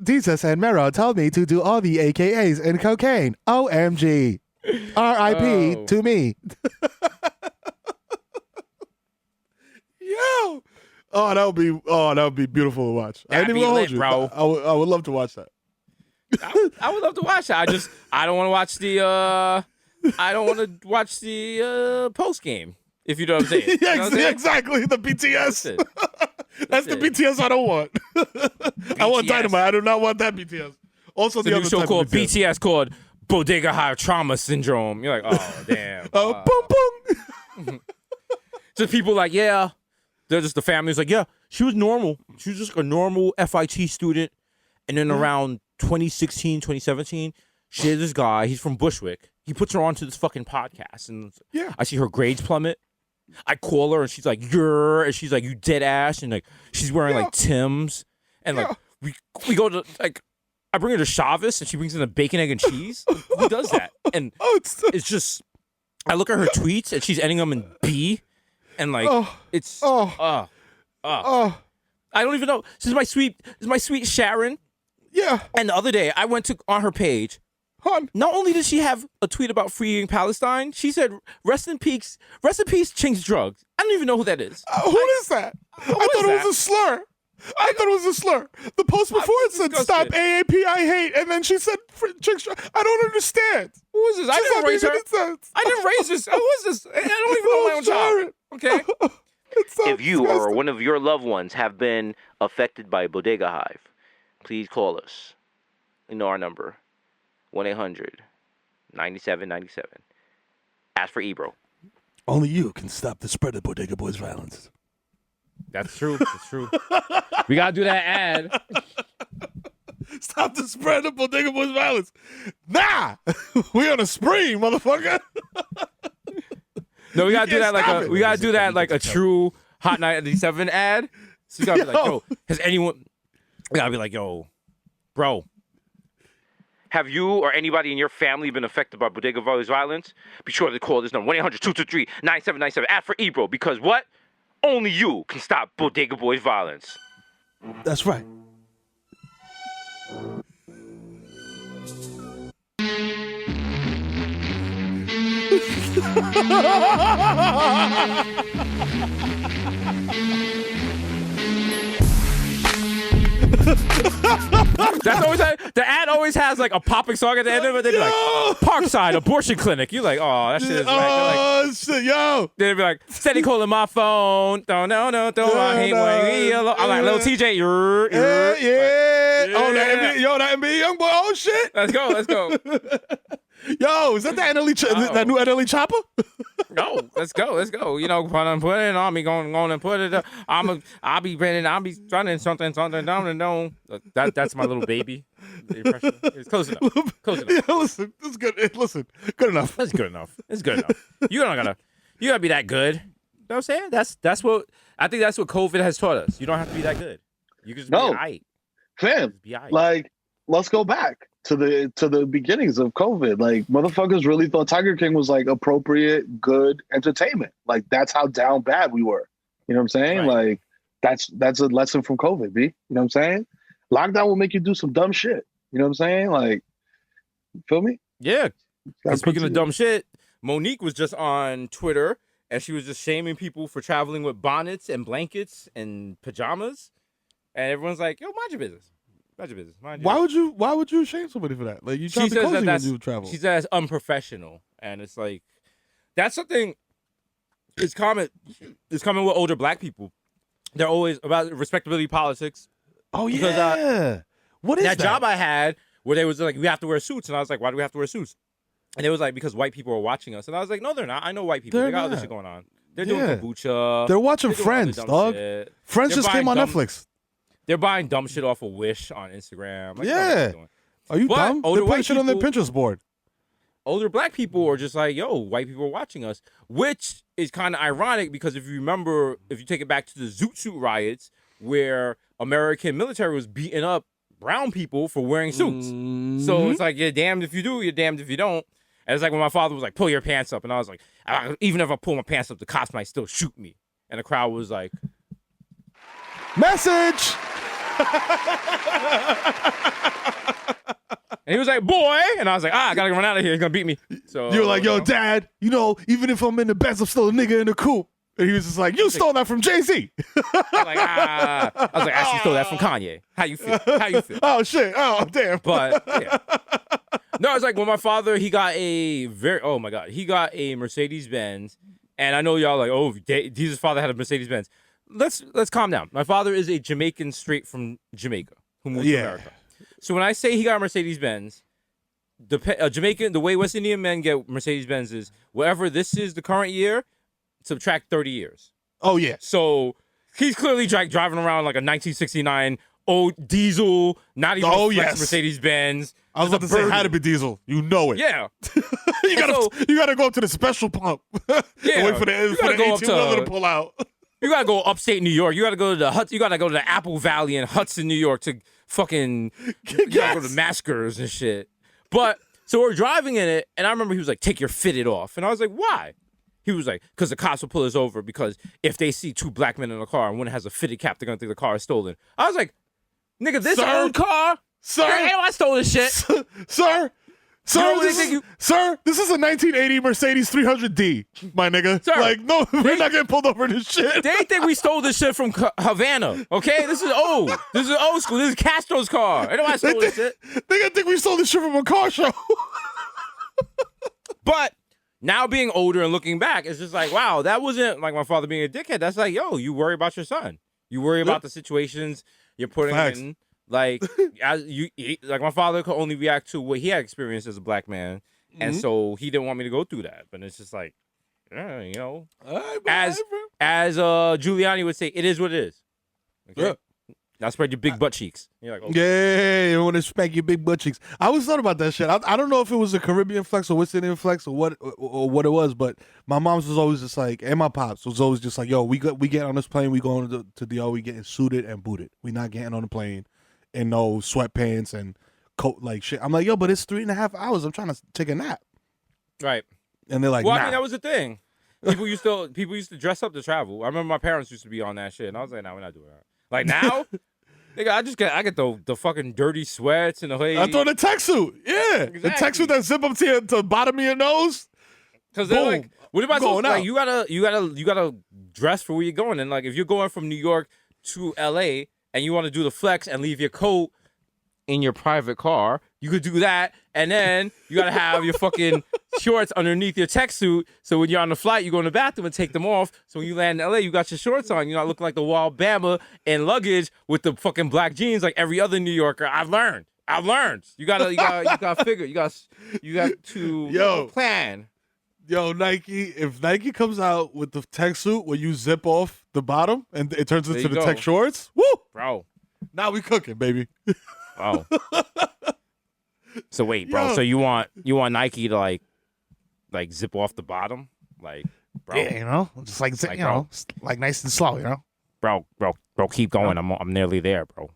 Jesus and Mero told me to do all the AKAs in cocaine. OMG, R.I.P. Oh. to me. Yo, that would be beautiful to watch. I That'd didn't be even hold lit, you, bro. I would love to watch that. I would love to watch that. I don't want to watch the I don't want to watch the post game. If you know what I'm saying. You know what I'm saying? Exactly. The BTS. Listen, That's the Listen. BTS I don't want. I want BTS. Dynamite. I do not want that BTS. Also, the the new other show type called of BTS. BTS called Bodega High Trauma Syndrome. You're like, oh damn. Boom, boom. Just people like, yeah. They're just the family's like, yeah, she was normal. She was just a normal FIT student. And then around 2016, 2017, she had this guy. He's from Bushwick. He puts her onto this fucking podcast. And Yeah. I see her grades plummet. I call her and she's like, you're, and she's like, you dead ass. And like, she's wearing like Tim's. And like, we go to, like, I bring her to Chavez and she brings in a bacon, egg, and cheese. Who does that? And it's just, I look at her tweets and she's ending them in B. And like, it's, I don't even know. This is my sweet Sharon. Yeah. And the other day I went on her page. Hon. Not only did she have a tweet about freeing Palestine, she said, rest in peace, Chinks Drugs. I don't even know who that is. Who is that? I thought it was a slur. I thought it was a slur. The post before it said, stop disgusted. AAP, I hate. And then she said, I don't understand. Who is this? I She's didn't not raise her. making any sense. I didn't raise this. Who is this? I don't even know my own child. Okay? It's so If you or disgusting. one of your loved ones have been affected by Bodega Hive, please call us. You know our number, 1-800-9797. Ask for Ebro. Only you can stop the spread of Bodega Boys violence. That's true. That's true. We gotta do that ad. Stop the spread of Bodega Boys violence. Nah, we on a spree, motherfucker. No, we gotta do that stop like a it. we gotta do that like a true Hot 97 ad. So you gotta be like, yo, has anyone? We gotta be like, yo, bro. Have you or anybody in your family been affected by Bodega Boys violence? Be sure to call this number 1-800-223-9797. Ask for Ebro because what? Only you can stop Bodega Boys violence. That's right. That's always the ad always has like a popping song at the end of it. They'd be like, Parkside Abortion Clinic. You're like, oh, that shit is whack. Oh shit, yo. They'd be like, steady calling my phone. Don't I hate when you yellow. I'm like, little TJ. Yeah. Oh, that Yeah. NBA, NBA young boy. Oh shit. Let's go. Yo, is that the NLE that new NLE chopper? No, let's go. You know, put it on me, going and put it up. I'll be running something down. That's my little baby. The impression. It's close enough. Yeah, listen, this is good. Listen, good enough. That's good enough. It's good enough. You gotta be that good. You know what I'm saying? That's what I think. That's what COVID has taught us. You don't have to be that good. You can just be aight. Fam, Just be aight. like, let's go back to the beginnings of COVID. Like, motherfuckers really thought Tiger King was like appropriate, good entertainment. Like, that's how down bad we were. You know what I'm saying? Right. Like, that's a lesson from COVID, B. You know what I'm saying? Lockdown will make you do some dumb shit. You know what I'm saying? Like, feel me? Yeah. That's Speaking what of dumb shit, Monique was just on Twitter and she was just shaming people for traveling with bonnets and blankets and pajamas. And everyone's like, yo, mind your business. Mind your business. Why would you shame somebody for that? Like, you try to be cozy when you travel. She says unprofessional. And it's like, that's something it's common with older black people. They're always about respectability politics. Oh, yeah. Because, what is that? That job I had where they was like, we have to wear suits. And I was like, why do we have to wear suits? And it was like, because white people are watching us. And I was like, no, they're not. I know white people. They're they got other not. shit going on. They're doing kombucha. They're watching doing Friends, other dumb dog. shit. Friends They're just came on buying Netflix. They're buying dumb shit off of Wish on Instagram. Like, Yeah. Are you But dumb? older They're putting white shit on their people- Pinterest board. Older black people are just like, yo, white people are watching us, which is kind of ironic because if you remember, if you take it back to the Zoot Suit riots where American military was beating up brown people for wearing suits. So it's like, you're damned if you do, you're damned if you don't. And it's like when my father was like, pull your pants up. And I was like, even if I pull my pants up, the cops might still shoot me. And the crowd was like, Message. and he was like, boy. And I was like, I gotta run out of here. He's gonna beat me. So You were like, yo, you know. Dad, you know, even if I'm in the best, I'm still a nigga in the coop. And he was just like, you stole that from Jay-Z. I was like, I actually stole that from Kanye. How you feel? Oh, shit. Oh, damn. But yeah. No, it's like when my father, he got a Mercedes Benz, and I know y'all like, oh, Jesus' father had a Mercedes Benz. Let's calm down. My father is a Jamaican straight from Jamaica who moved to America. So when I say he got a Mercedes Benz, Jamaican, the way West Indian men get Mercedes Benz is whatever this is the current year, subtract 30 years. Oh, yeah. So he's clearly driving around like a 1969 old diesel, not even flex Mercedes Benz. I was about to say, it had to be diesel. You know it. Yeah. you gotta go up to the special pump. Yeah. And wait for the 18-wheeler to pull out. You gotta go upstate New York. You gotta go to the Apple Valley in Hudson, New York to fucking you gotta go to Maskers and shit. But so we're driving in it, and I remember he was like, take your fitted off. And I was like, why? He was like, because the cops will pull us over because if they see two black men in a car and one has a fitted cap, they're gonna think the car is stolen. I was like, nigga, this old car? Sir? Hey, I stole this shit. Sir, this is a 1980 Mercedes 300D, my nigga. Sir, like, no, we're not getting pulled over this shit. They think we stole this shit from Havana, okay? This is old. This is old school. This is Castro's car. I know I stole this shit. They gonna think we stole this shit from a car show. But now being older and looking back, it's just like, wow, that wasn't like my father being a dickhead. That's like, yo, you worry about your son. You worry about the situations you're putting Facts. in. Like, like my father could only react to what he had experienced as a black man. and so he didn't want me to go through that. But it's just like, you know, as Giuliani would say, it is what it is. Okay? Yeah. Now spread your big butt cheeks. You're like, okay. Yeah, you want to spank your big butt cheeks. I always thought about that shit. I don't know if it was a Caribbean flex or West Indian flex or what it was, but my mom's was always just like, and my pops was always just like, yo, we get on this plane, we going to DR, we getting suited and booted. We not getting on the plane in no sweatpants and coat like shit. I'm like, yo, but it's 3.5 hours. I'm trying to take a nap. Right. And they're like, well, nah. I mean, that was the thing. People used to dress up to travel. I remember my parents used to be on that shit, and I was like, nah, we're not doing that. Like now, nigga, I get the fucking dirty sweats and the hoodie. I throw the tech suit. Yeah. Exactly. The tech suit that zip up to the bottom of your nose. Because they're like, what am I supposed to, out. like, you gotta dress for where you're going. And like if you're going from New York to LA and you want to do the flex and leave your coat in your private car, you could do that. And then you gotta have your fucking shorts underneath your tech suit. So when you're on the flight, you go in the bathroom and take them off. So when you land in LA, you got your shorts on. You're not looking like the wild Bama in luggage with the fucking black jeans like every other New Yorker. I've learned. You gotta figure. You got to plan. Yo, Nike, if Nike comes out with the tech suit where you zip off the bottom and it turns into the tech shorts, woo! Bro. Now we cooking, baby. Oh. So wait, bro. Yo. So you want Nike to like zip off the bottom? Like, bro. Yeah, you know, just like, Like, you know, like nice and slow, you know. Bro, keep going. I'm nearly there, bro.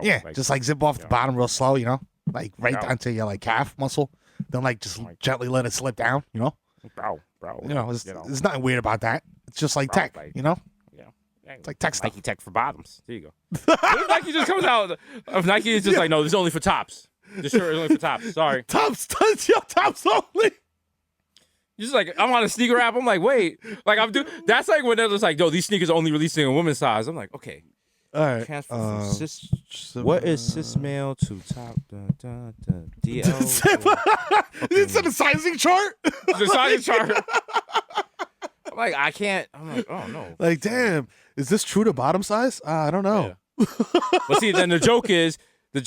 Yeah, like, just like zip off the bottom real slow, you know, like right Yeah. down to your like calf muscle. Then like just gently let it slip down, you know. bro. You know, there's nothing weird about that. It's just like Bro, tech, like- you know. Yeah. It's like tech stuff. Nike Tech for bottoms. There you go. What if Nike just comes out? If Nike is just like, no, this is only for tops. This shirt is only for tops. Sorry. Tops only. Just like I'm on a sneaker app. I'm like, wait, like I'm doing. That's like when they're just like, yo, these sneakers are only releasing in women's size. I'm like, okay. All right. Transfer from cis. What is cis male to top? DL. It's in the sizing chart. The sizing chart. I'm like, I can't. I'm like, oh no. Like, damn, is this true to bottom size? I don't know. But see, then the joke is, it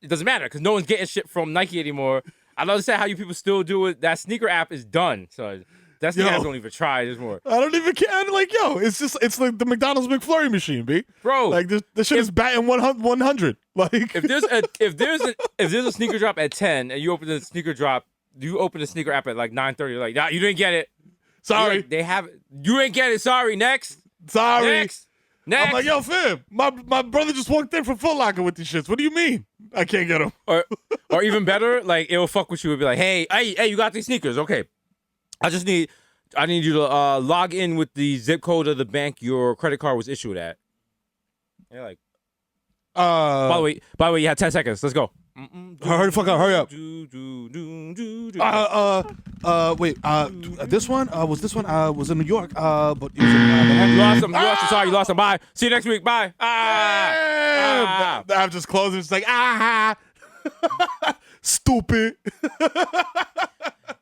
doesn't matter because no one's getting shit from Nike anymore. I don't understand how you people still do it. That sneaker app is done. So that's the Yo. guys don't even try this more. I don't even care. I'm like, yo, it's like the McDonald's McFlurry machine, B. Bro, Like this shit is batting 100. Like if there's a sneaker drop at 10 and you open the sneaker drop, you open the sneaker app at like 9:30. Like, nah, you didn't get it. sorry, Like, they have you didn't get it. Sorry. Next. Next. Next. I'm like, yo, fam, my brother just walked in from Foot Locker with these shits. What do you mean? I can't get them. Or even better, like it'll fuck with you. It'll be like, hey, you got these sneakers? Okay, I need you to log in with the zip code of the bank your credit card was issued at. You're like, by the way, you have 10 seconds. Let's go. Hurry the fuck up, hurry up. Wait, this one was in New York, but it was in You Manhattan. lost him. Sorry, you lost him. Bye. See you next week. Bye. I'm just closing. It's like, stupid.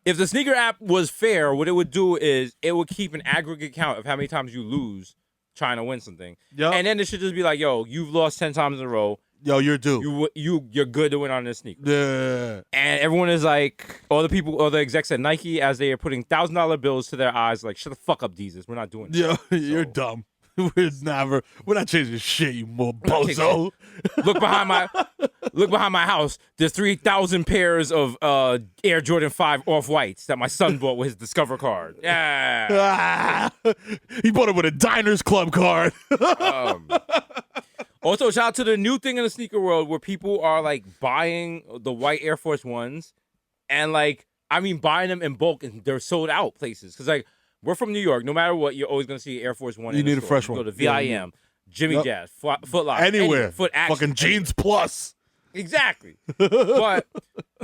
If the sneaker app was fair, what it would do is it would keep an aggregate count of how many times you lose trying to win something. Yep. And then it should just be like, yo, you've lost 10 times in a row. Yo, you're due. You're good to win on this sneaker. Yeah. And everyone is like, all the execs at Nike, as they are putting $1,000 bills to their eyes, like, shut the fuck up, Jesus. We're not doing this. Yo, you're dumb. We're not changing shit, you more bozo. Look behind my house. There's 3,000 pairs of Air Jordan 5 Off-Whites that my son bought with his Discover card. Yeah. He bought it with a Diners Club card. Also, shout out to the new thing in the sneaker world where people are like buying the white Air Force Ones and like, I mean, buying them in bulk and they're sold out places. Because like, we're from New York. No matter what, you're always going to see Air Force One. You in the need a store. fresh You one. Go to VIM, Jimmy Jazz, Foot Locker. Anywhere. Foot Action. Fucking Jeans Plus. Exactly. But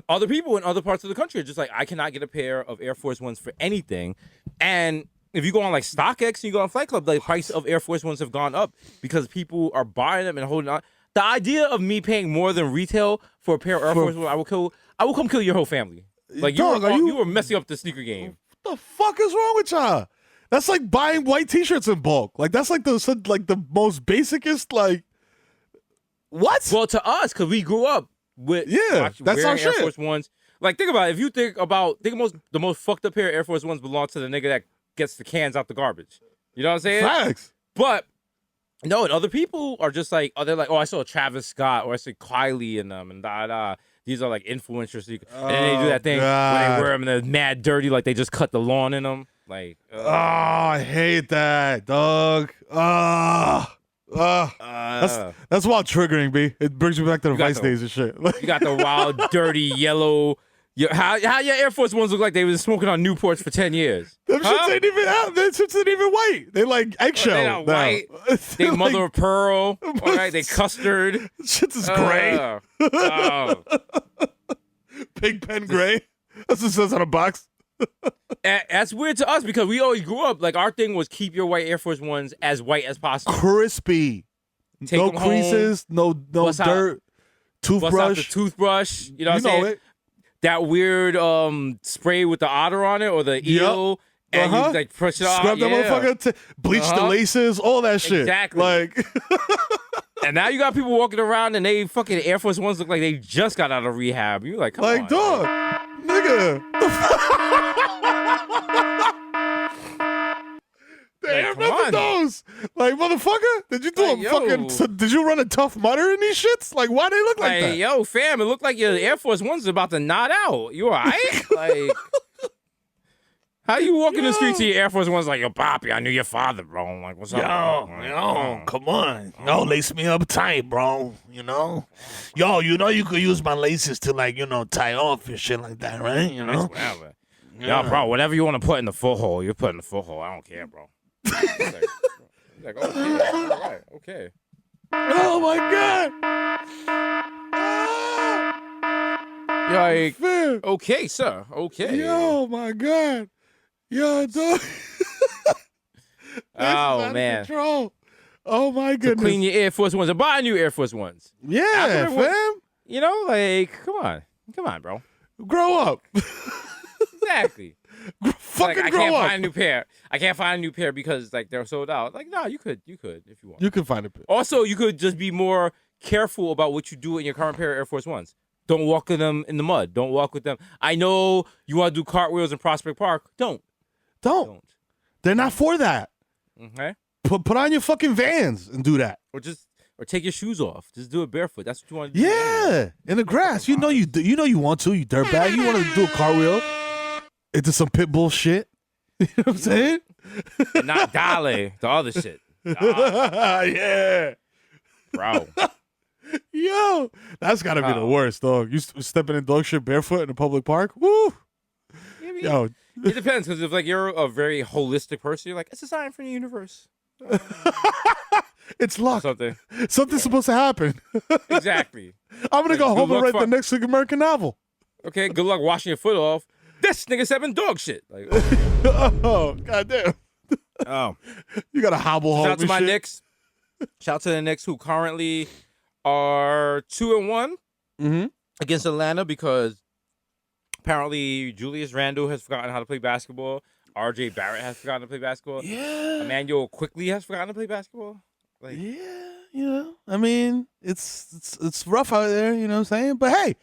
other people in other parts of the country are just like, I cannot get a pair of Air Force Ones for anything. And if you go on like StockX and you go on Flight Club, the price of Air Force Ones have gone up because people are buying them and holding on. The idea of me paying more than retail for a pair of Air Force Ones, I will come kill your whole family. Like Dog, you were messing up the sneaker game. What the fuck is wrong with y'all? That's like buying white T-shirts in bulk. Like that's like the most basicest like. What? Well, to us, because we grew up with Yeah, that's wearing our Air shit. Force Ones. Like, think about it. If you think the most fucked up pair of Air Force Ones belong to the nigga that gets the cans out the garbage. You know what I'm saying? Facts. But no, and other people are just like, they're like, I saw Travis Scott or I see Kylie in them and da. These are like influencers. And then they do that thing where they wear them and they're mad dirty, like they just cut the lawn in them. Like, I hate that, dog. That's wild triggering, B. It brings me back to the Vice days and shit. You got the wild, dirty, yellow. How your Air Force Ones look like they was smoking on Newports for 10 years? Them shits ain't even out. Them shits ain't even white. They like eggshell. They not now. white. They like, mother of pearl. All right, they custard. Shits is gray. Pig pen gray. That's what it says on a box. That's weird to us because we always grew up, like, our thing was keep your white Air Force Ones as white as possible. Crispy. Take no them creases, home, no dirt. Toothbrush. Bust out the toothbrush. You know what I'm saying? It. That weird spray with the otter on it or the eel. And you like push it off. Scrub that motherfucker. Bleach the laces. All that shit. Exactly. Like. And now you got people walking around and they fucking Air Force Ones look like they just got out of rehab. You're like, come on. Like, dog. Nigga. Damn, nothing those. Like, motherfucker, did you do did you run a Tough Mudder in these shits? Like, why they look like that? Yo, fam, it looked like your Air Force One's about to nod out. You all right? Like, how you walk in the street to your Air Force One's like, yo, Poppy, I knew your father, bro. I'm like, what's up? Yo, come on. Yo, lace me up tight, bro. You know? Yo, you know you could use my laces to, like, tie off and shit like that, right? You know? Whatever. Yeah. Yo, bro, whatever you want to put in the foot hole, you put in the foot hole. I don't care, bro. like, okay, all right, okay. Oh my god! Like, man. Okay, sir. Okay. Yo, my god. Yo, dog. Oh man. Control. Oh my goodness. So clean your Air Force Ones and buy new Air Force Ones. Yeah, fam. You know, like, come on, bro. Grow up. Exactly. Fucking like, grow up. I can't find a new pair. I can't find a new pair because like they're sold out. Like, no, you could if you want. You can find a pair. Also, you could just be more careful about what you do in your current pair of Air Force Ones. Don't walk with them in the mud. Don't walk with them. I know you want to do cartwheels in Prospect Park. Don't. They're not for that. Okay. Put on your fucking Vans and do that. Or take your shoes off. Just do it barefoot. That's what you want to do. Yeah, in the grass. You know you want to. You dirtbag. You want to do a cartwheel into some pit bull shit. You know what I'm saying? And not Dale, the other shit. Yeah. Bro. Yo, that's got to be the worst, dog. You stepping in dog shit barefoot in a public park? Woo. Yo. It depends, because if like you're a very holistic person, you're like, it's a sign from the universe. It's luck. Something's supposed to happen. Exactly. I'm going to go home and write the next American novel. Okay, good luck washing your foot off. This nigga stepping dog shit. Like, oh, goddamn. Oh. You got to hobble home. Shout out to my Knicks. Shout out to the Knicks, who currently are 2-1 against Atlanta because apparently Julius Randle has forgotten how to play basketball. RJ Barrett has forgotten to play basketball. Yeah. Emmanuel quickly has forgotten to play basketball. Like, yeah, I mean, it's rough out there, you know what I'm saying? But hey,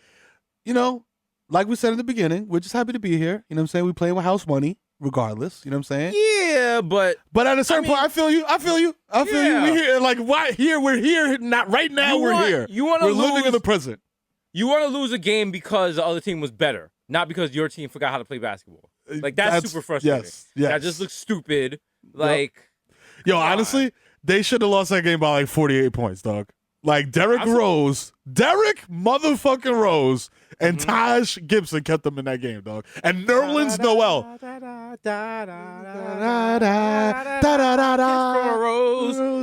like we said in the beginning, we're just happy to be here. You know what I'm saying? We playing with house money regardless, you know what I'm saying? Yeah, but at a certain point, I feel you. We're here, like, why here? We're here, not right now. We're here. We're living in the present. You want to lose a game because the other team was better, not because your team forgot how to play basketball. Like, that's super frustrating. Yes. That just looks stupid. Like, yo, honestly, they should have lost that game by like 48 points, dog. Like, Derrick motherfucking Rose, and Taj Gibson kept them in that game, dog. And Nerlens Noel.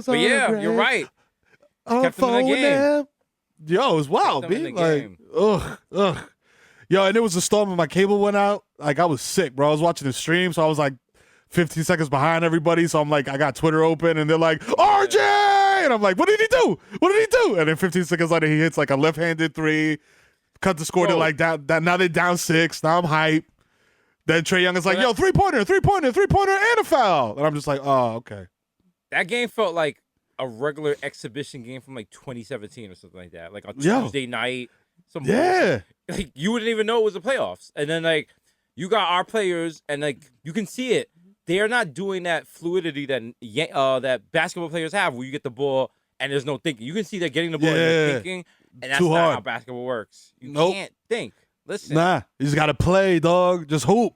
But yeah, you're right. Kept them in the game. Yo, it was wild, B. Like, ugh. Yo, and it was a storm and my cable went out. Like, I was sick, bro. I was watching the stream, so I was like 15 seconds behind everybody. So I'm like, I got Twitter open, and they're like, RJ! And I'm like, what did he do? And then 15 seconds later, he hits like a left-handed three, cut the score to like that. Now they're down 6. Now I'm hype. Then Trae Young is like, yo, three-pointer, and a foul. And I'm just like, oh, okay. That game felt like a regular exhibition game from like 2017 or something like that. Like a Tuesday night. some Yeah. like you wouldn't even know it was the playoffs. And then like you got our players, and like you can see it. They are not doing that fluidity that that basketball players have, where you get the ball and there's no thinking. You can see they're getting the ball and they're thinking, and that's Too not hard. how basketball works. You Nope. can't think. Listen, Nah, you just gotta play, dog. Just hoop.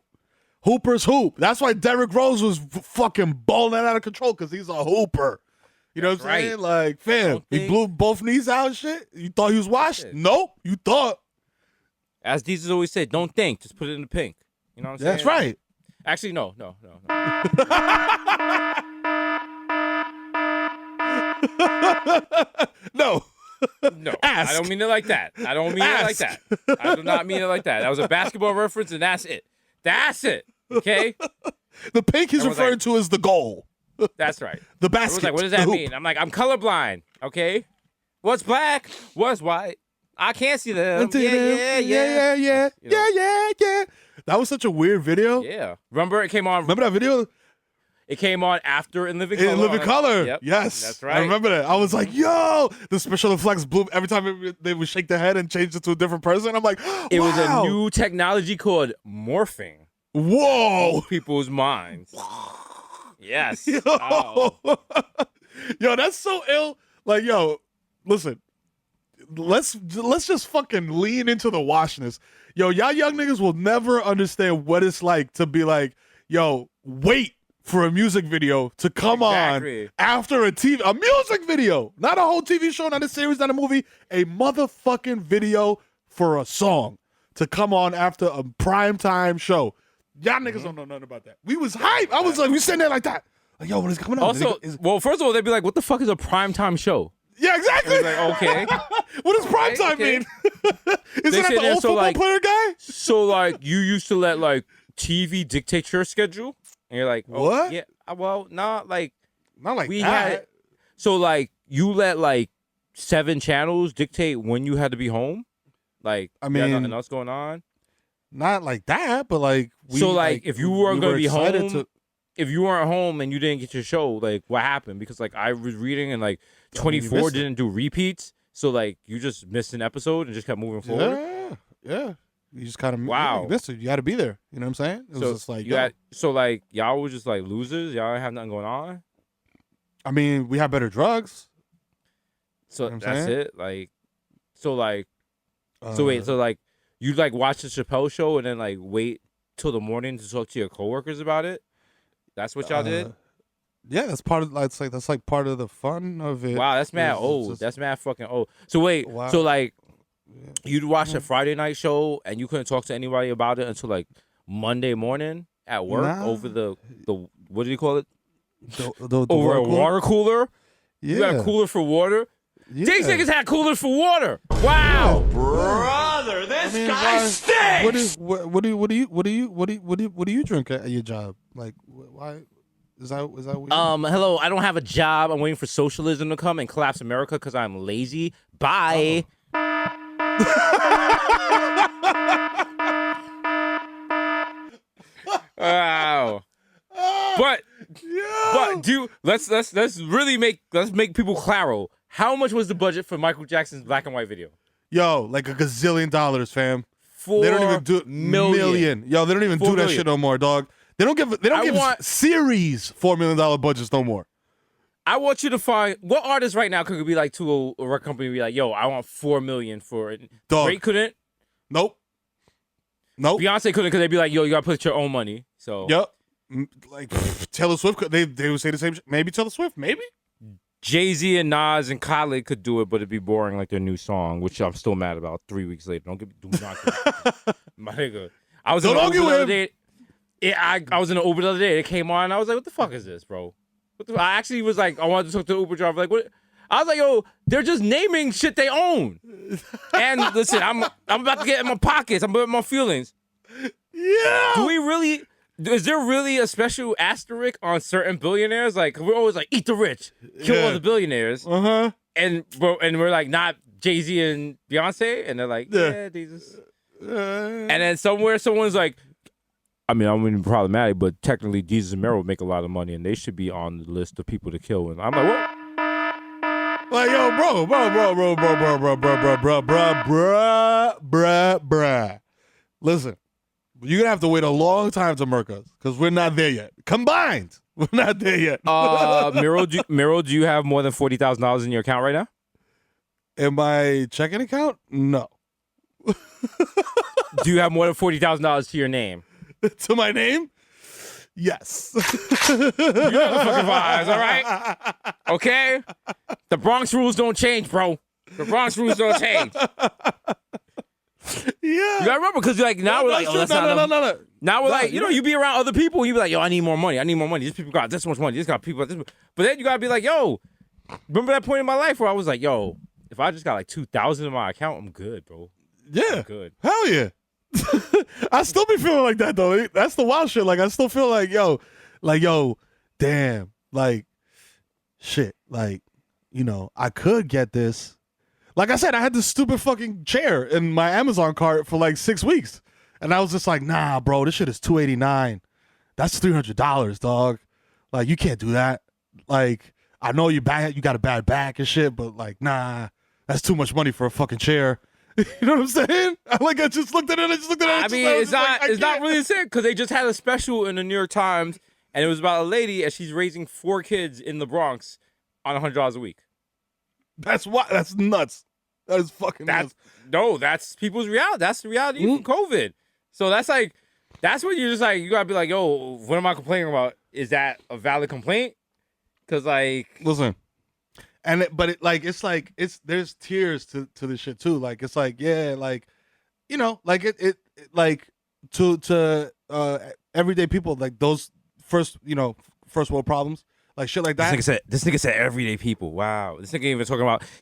Hoopers hoop. That's why Derrick Rose was fucking balling out of control, because he's a hooper. You know what I'm That's saying? right. Like, fam, Don't he think- blew both knees out and shit. You thought he was washed? Shit. Nope. You thought. as Jesus always said, don't think, just put it in the pink. You know what I'm saying? That's right. Actually, no. No. No, Ask. I don't mean it like that. I don't mean it like that. I do not mean it like that. That was a basketball reference, and that's it. That's it. Okay? The pink he's Everyone's referring like- to is the goal. That's right. The I basket. was like, what does the that hoop. mean? I'm like, I'm colorblind. Okay? What's black? What's white? I can't see them. Yeah. You know? Yeah. That was such a weird video. Yeah. Remember it came on. Remember that video? It came on after In Living Color. In living color. Yep. Yes. That's right. I remember that. I was like, yo, the special effects blew every time they would shake their head and change it to a different person. I'm like, It was wow. a new technology called morphing. Whoa. People's minds. Yes. Yo. Oh. Yo, that's so ill. Like, yo, listen. Let's just fucking lean into the washness. Yo, y'all young niggas will never understand what it's like to be like, yo, wait for a music video to come Exactly. on after a music video. Not a whole TV show, not a series, not a movie. A motherfucking video for a song to come on after a primetime show. Y'all niggas don't know nothing about that. We was hype. I was like, we sitting there like that. Like, yo, what is coming on? Also, well, first of all, they'd be like, what the fuck is a primetime show? yeah, exactly. It's like, okay. What does primetime okay. mean? Isn't They that sit the there, old so, football like- player guy? So, like, you used to let, like, TV dictate your schedule? And you're like, oh, What? Yeah, well, not like, Not like we that. had. So, like, you let, like, 7 channels dictate when you had to be home? Like, I you had mean, nothing else going on? Not like that, but like So, like, if you weren't gonna be excited home, if you weren't home and you didn't get your show, like, what happened? Because, like, I was reading and, like, you 24 missed it. didn't do repeats. So, like, you just missed an episode and just kept moving forward. Yeah. You just kind of Wow. You missed it. You got to be there. You know what I'm saying? It was So, just like, you had, so, like, y'all were just, like, losers? Y'all didn't have nothing going on? I mean, we had better drugs. So You know what I'm that's saying? it. Like, so like, so wait, Uh, so like, you like watch the Chappelle show and then like wait till the morning to talk to your coworkers about it. That's what y'all did. Yeah, that's part of that's like part of the fun of it. Wow, that's mad It's old. just- That's mad fucking old. So wait, Wow. so like, you'd watch a Friday night show and you couldn't talk to anybody about it until like Monday morning at work Nah. over the what do you call it? the Over a water cooler. Yeah. You got a cooler for water. Yeah. These niggas had coolers for water. Wow. Brother, this I mean, guy why- stinks! What do you drink at your job? Like, why is that weird? Hello, I don't have a job. I'm waiting for socialism to come and collapse America because I'm lazy. Bye. Wow. But let's really make people claro. How much was the budget for Michael Jackson's black and white video? Yo, like $1 gazillion, fam. $4 They don't even do million. Yo, they don't even 4 do that million. shit no more, dog. They don't give want- series $4 million budgets no more. I want you to find what artist right now could be like to a record company and be like, yo, I want $4 million for it. Dog. Drake couldn't. Nope. Beyonce couldn't because they'd be like, yo, you gotta put your own money. So Yep. Like Taylor Swift, they would say the same shit. Maybe Taylor Swift, maybe. Jay-Z and Nas and Khaled could do it, but it'd be boring like their new song, which I'm still mad about 3 weeks later. Do not get my nigga. I was in Don't an argue Uber the with other day. I was in an Uber the other day. It came on. And I was like, what the fuck is this, bro? I actually was like, I wanted to talk to the Uber driver. Like, what? I was like, yo, they're just naming shit they own. And listen, I'm about to get in my pockets. I'm putting my feelings. Yeah. Do we really? Is there really a special asterisk on certain billionaires? Like we're always like, eat the rich, kill all Yeah. the billionaires, Uh-huh. and we're like not Jay-Z and Beyonce, and they're like, yeah, these is. And then somewhere someone's like, I mean, I'm even problematic, but technically Jesus and Mero make a lot of money, and they should be on the list of people to kill. And I'm like, what? Like, yo, bruh. Listen, you're gonna have to wait a long time to murk us because we're not there yet. Combined, we're not there yet. Miro, do you have more than $40,000 in your account right now? In my checking account? No. Do you have more than $40,000 to your name? To my name? Yes. You know the fucking vibes, all right? Okay? The Bronx rules don't change, bro. The Bronx rules don't change. Yeah. You gotta remember, because like now we're like, no. Now we're like, you be around other people, and you be like, yo, I need more money. These people got this much money. This got people got this much. But then you gotta be like, yo, remember that point in my life where I was like, yo, if I just got like 2,000 in my account, I'm good, bro. Yeah. I'm good. Hell yeah. I still be feeling like that though. That's the wild shit. Like I still feel like yo, damn, like shit, like I could get this. Like I said, I had this stupid fucking chair in my Amazon cart for like 6 weeks, and I was just like, nah, bro, this shit is $289. That's $300, dog. Like you can't do that. Like I know you got a bad back and shit, but like nah, that's too much money for a fucking chair. You know what I'm saying? I just looked at it. I mean, it's not really the same because they just had a special in the New York Times, and it was about a lady and she's raising 4 kids in the Bronx on $100 a week. That's nuts. That is fucking nuts. No, that's people's reality. That's the reality from COVID. So that's when you're just like, you gotta be like, yo, what am I complaining about? Is that a valid complaint? Because like, listen. There's tiers to this shit too. Like it's like, yeah, like like it like to everyday people, like those first world problems, like shit like that. This nigga said everyday people. Wow. This nigga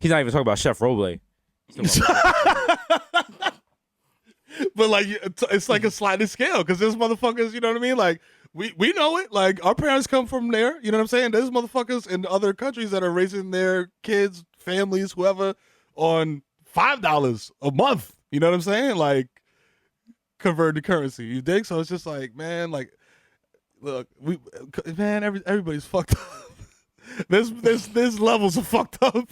he's not even talking about Chef Roble. But like it's like a sliding scale because there's motherfuckers, you know what I mean? Like we know it. Like our parents come from there, you know what I'm saying? There's motherfuckers in other countries that are raising their kids, families, whoever, on $5 a month. You know what I'm saying? Like converted currency. You dig? So it's just like, man, like look, everybody's fucked up. There's levels of fucked up.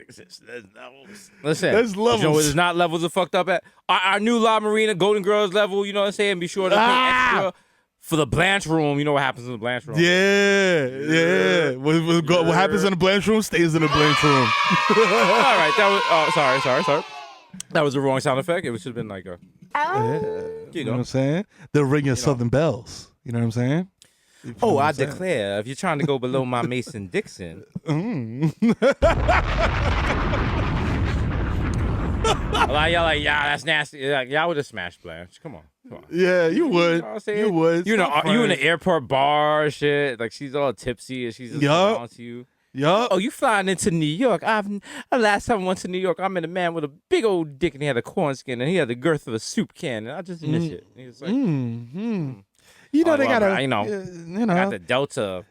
There's levels. Listen, there's levels. You know where there's not levels of fucked up at? Our new La Marina Golden Girls level, you know what I'm saying? Be sure to pay extra for the Blanche room. You know what happens in the Blanche room. Yeah. What happens in the Blanche room stays in the Blanche room. All right, sorry. That was the wrong sound effect. It should have been like a... You know what I'm saying? They'll ring your Southern bells. You know what I'm saying? Oh, I declare, if you're trying to go below my Mason Dixon. Y'all like, yeah, that's nasty. Like, y'all would have smashed Blanche. Come on. Yeah, you would. You know what I'm saying? You would. You in the airport bar and shit. Like, she's all tipsy and she's just on to you. Yup. Oh, you flying into New York. Last time I went to New York, I met a man with a big old dick and he had a corn skin and he had the girth of a soup can. And I just miss it. And he was like, You know, they got got the Delta,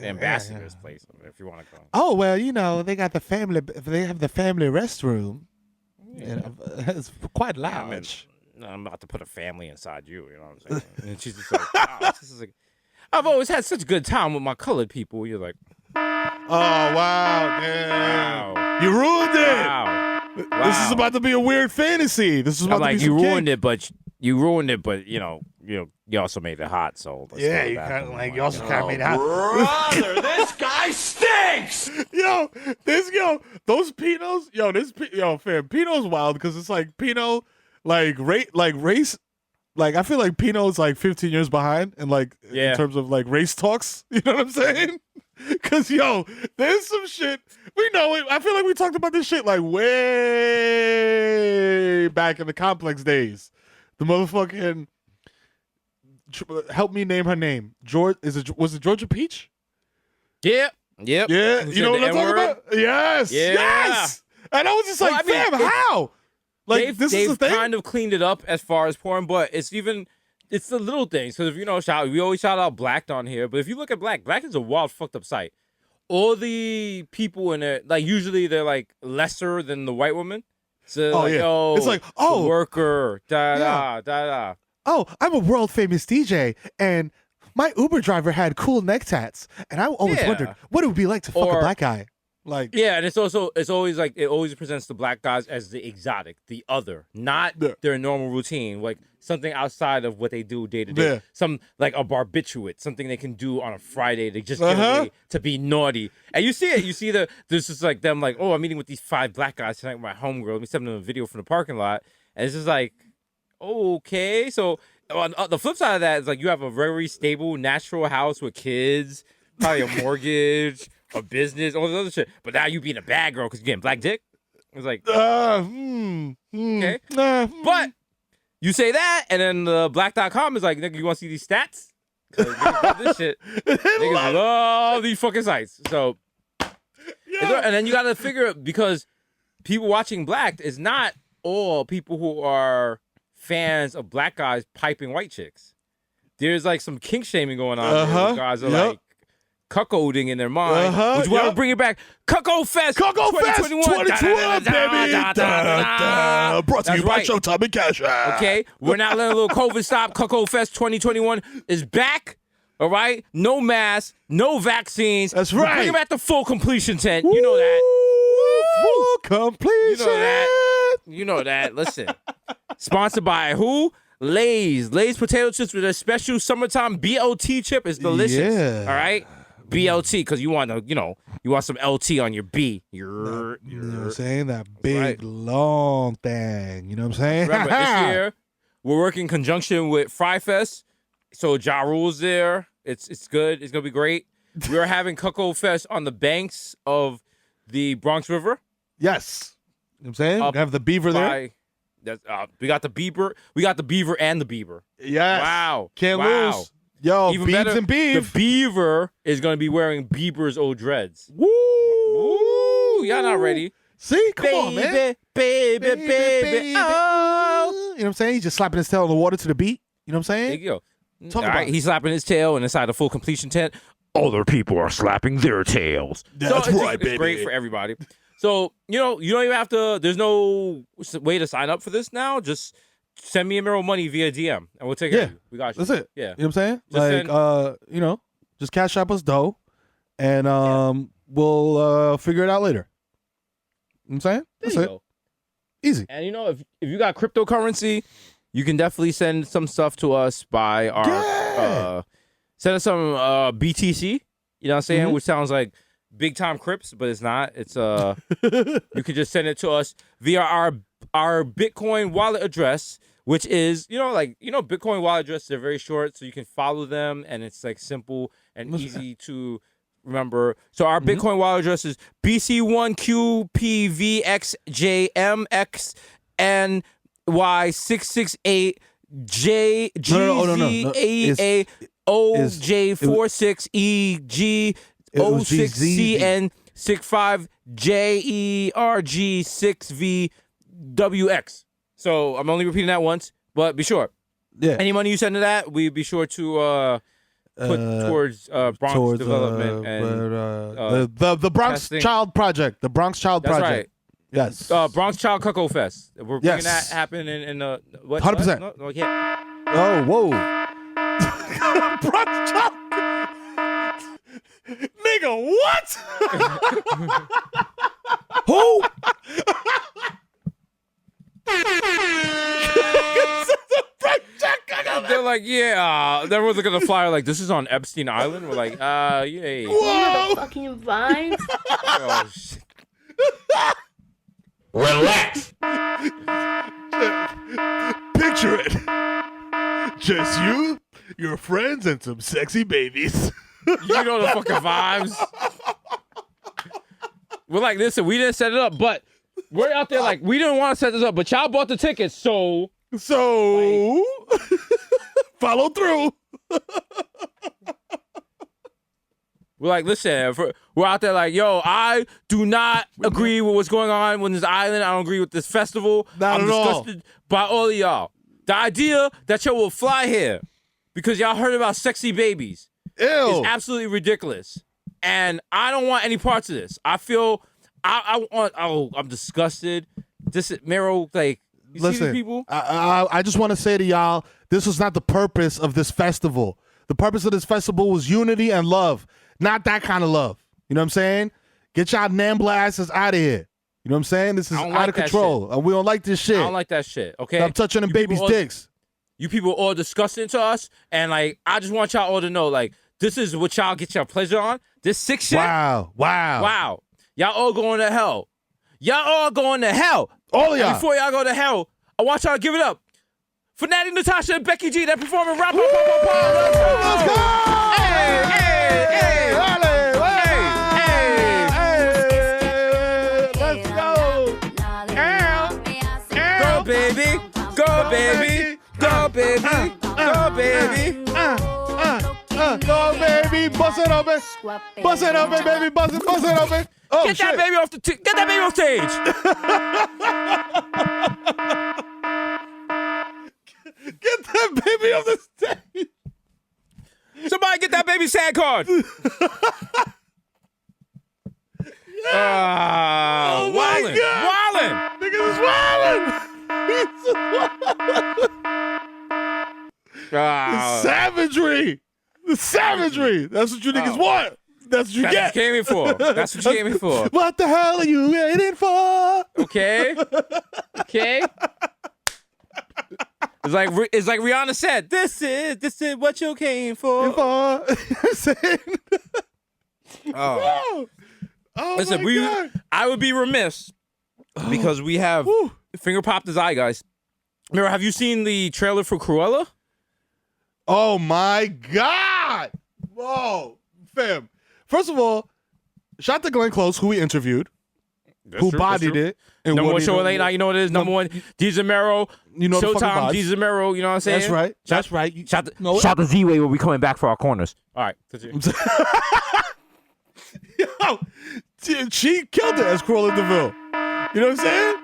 ambassador's place, if you want to go. Oh, well, they got they have the family restroom. Yeah. It's quite large. I'm about to put a family inside you, you know what I'm saying? And she's just like, wow, this is like, I've always had such a good time with my colored people. You're like, oh, wow, damn. Wow. You ruined it. Wow. This is about to be a weird fantasy. This is about to be you ruined it, but you also made it hot, so yeah, you also kind of made it hot. Brother, this guy stinks. Those Pinots, fam, Pinot's wild because it's like Pinot, race. Like I feel like Pinot's like 15 years behind, and in terms of like race talks, you know what I'm saying? Because there's some shit we know it. I feel like we talked about this shit like way back in the Complex days. The motherfucking. Help me name her name. Was it Georgia Peach? Yeah. Yep. Yeah. You know what I'm talking about? Yes. Yeah. Yes. And I was just like, fam, how? Like they've kind of cleaned it up as far as porn, but it's the little things. Because we always shout out Blacked on here, but if you look at Black is a wild fucked up site. All the people in it, like usually they're like lesser than the white woman. So it's like, oh, the worker, da. Oh, I'm a world famous DJ, and my Uber driver had cool neck tats, and I always wondered what it would be like to fuck a black guy. Like, Yeah, and it's always like it always presents the black guys as the exotic, the other, not Yeah. their normal routine, like something outside of what they do day to day. Yeah. Some like a barbiturate, something they can do on a Friday to just get Uh-huh. away to be naughty. And you see it, there's just like them like, oh, I'm meeting with these 5 black guys tonight with my homegirl. Let me send them a video from the parking lot, and it's just like, okay. So on the flip side of that is like you have a very stable, natural house with kids, probably a mortgage. A business, all this other shit. But now you being a bad girl because you're getting black dick. It's like, okay. But you say that, and then the black.com is like, nigga, you want to see these stats? 'Cause niggas love this shit. Niggas love these fucking sites. So, and then you got to figure, because people watching black is not all people who are fans of black guys piping white chicks. There's like some kink shaming going on. There where guys are like, cuckolding in their mind, which we'll bring it back. Cuckold Fest 2021, baby. Brought to you by right. Showtime and Cash App. Okay, we're not letting a little COVID stop. Cuckold Fest 2021 is back. All right, no masks, no vaccines. That's We're right. bringing back the full completion tent. You know that. Full completion. You know that. You know that. Listen, sponsored by who? Lay's potato chips with a special summertime BLT chip is delicious. Yeah. All right. BLT, because you want to, you want some LT on your B. You know what I'm saying? That big, right. long thing. You know what I'm saying? Remember, this year, we're working in conjunction with Fry Fest. So Ja Rule's there. It's good. It's going to be great. We're having Cuckold Fest on the banks of the Bronx River. Yes. You know what I'm saying? Up We have the beaver there. We got the beaver. We got the beaver and the beaver. Yes. Wow. Can't Wow. lose. Yo, Even Biebs better, and Beav. the beaver is going to be wearing Bieber's old dreads. Woo! Ooh, y'all not ready. See? Come on, man. Baby. You Oh. know what I'm saying? He's just slapping his tail on the water to the beat. You know what I'm There saying? you go. Talk All about right, it. he's slapping his tail, and inside the full completion tent, other people are slapping their tails. That's it's right, baby. It's great for everybody. So, you don't even have to, there's no way to sign up for this now. Just send me a Miro money via DM, and we'll take care of you. We got you. That's it. Yeah. You know what I'm saying? Just Like, just cash up us dough, and we'll figure it out later. You know what I'm saying? There That's you it. go. Easy. And if you got cryptocurrency, you can definitely send some stuff to us by our send us some BTC. You know what I'm saying? Mhm. Which sounds like big time Crips, but it's not. It's you can just send it to us via our Bitcoin wallet address, which is Bitcoin wallet address. They're very short, so you can follow them, and it's like simple and easy to remember. So our Bitcoin wallet address is BC1QPVXJM6AOJ46EG06CN6FJERG6VWX. So I'm only repeating that once, but be sure. Yeah. Any money you send to that, we be sure to put towards Bronx development and the Bronx testing. Child Project. The Bronx Child that's Project. right. Yes. Bronx Child Cuckold Fest. We're making Yes. that happen in what? 100%. No, yeah. Oh, whoa. Bronx Child. Nigga, what? Who? They're like, yeah. Everyone's looking at the flyer like, this is on Epstein Island. We're like, yay. Whoa. Fucking vibes. Oh, shit. Relax. Picture it. Just you, your friends, and some sexy babies. You know the fucking vibes. We're like, listen, we didn't set it up, but we're out there like, we didn't want to set this up, but y'all bought the tickets, so. So, follow through. We're like, listen, we're out there like, yo, I do not agree with what's going on with this island. I don't agree with this festival. Not I'm at all. disgusted by all of y'all. The idea that y'all will fly here because y'all heard about sexy babies Ew. is absolutely ridiculous. And I don't want any parts of this. I feel, I'm disgusted. This is, Mero, like, you see Listen, these people? I just want to say to y'all, this was not the purpose of this festival. The purpose of this festival was unity and love, not that kind of love. You know what I'm saying? Get y'all Nambla asses out of here. You know what I'm saying? This is I don't out like of that control, and we don't like this shit. I don't like that shit. Okay. Stop touching them You babies' people all- dicks. You people all disgusting to us, and like I just want y'all all to know, like this is what y'all get your pleasure on. This sick shit. Wow. Wow. Y'all all going to hell. Y'all all going to hell. All of And y'all. before y'all go to hell, I want y'all to give it up for Natty, Natasha, and Becky G that performing Rap. Let's Let's go! Hey, hey, hey. Let's go! Go, baby. Go, baby. Go, baby. Go, baby. Go, baby. Bust it open. Bust it open, baby. Bust it open. Oh, Get shit. that baby off get that baby off stage. Get that baby off the stage. Somebody get that baby sad card. Oh, my Wildin'. God. Wildin'. Niggas is wildin'. Savagery. The savagery. That's what you niggas want. That's what you That's get. what you came here for. That's what you came here for. What the hell are you waiting for? Okay. Okay. It's like Rihanna said. This is what you came for. Oh, Oh. oh Listen, my God. I would be remiss because we have Whew. finger popped his eye, guys. Miro, have you seen the trailer for Cruella? Oh my God. Whoa. Fam. First of all, shout out to Glenn Close, who we interviewed, who bodied it. And Number what one he show know- of late night, you know what it is? Number one, D. Zamero. You know the fucking Showtime, vibes. D. Zamero, you know what I'm saying? That's right. That's right. You- Shout No, to Z-Way when we coming back for our corners. All right. Continue. Yo, she killed it as Cruella DeVille. You know what I'm saying?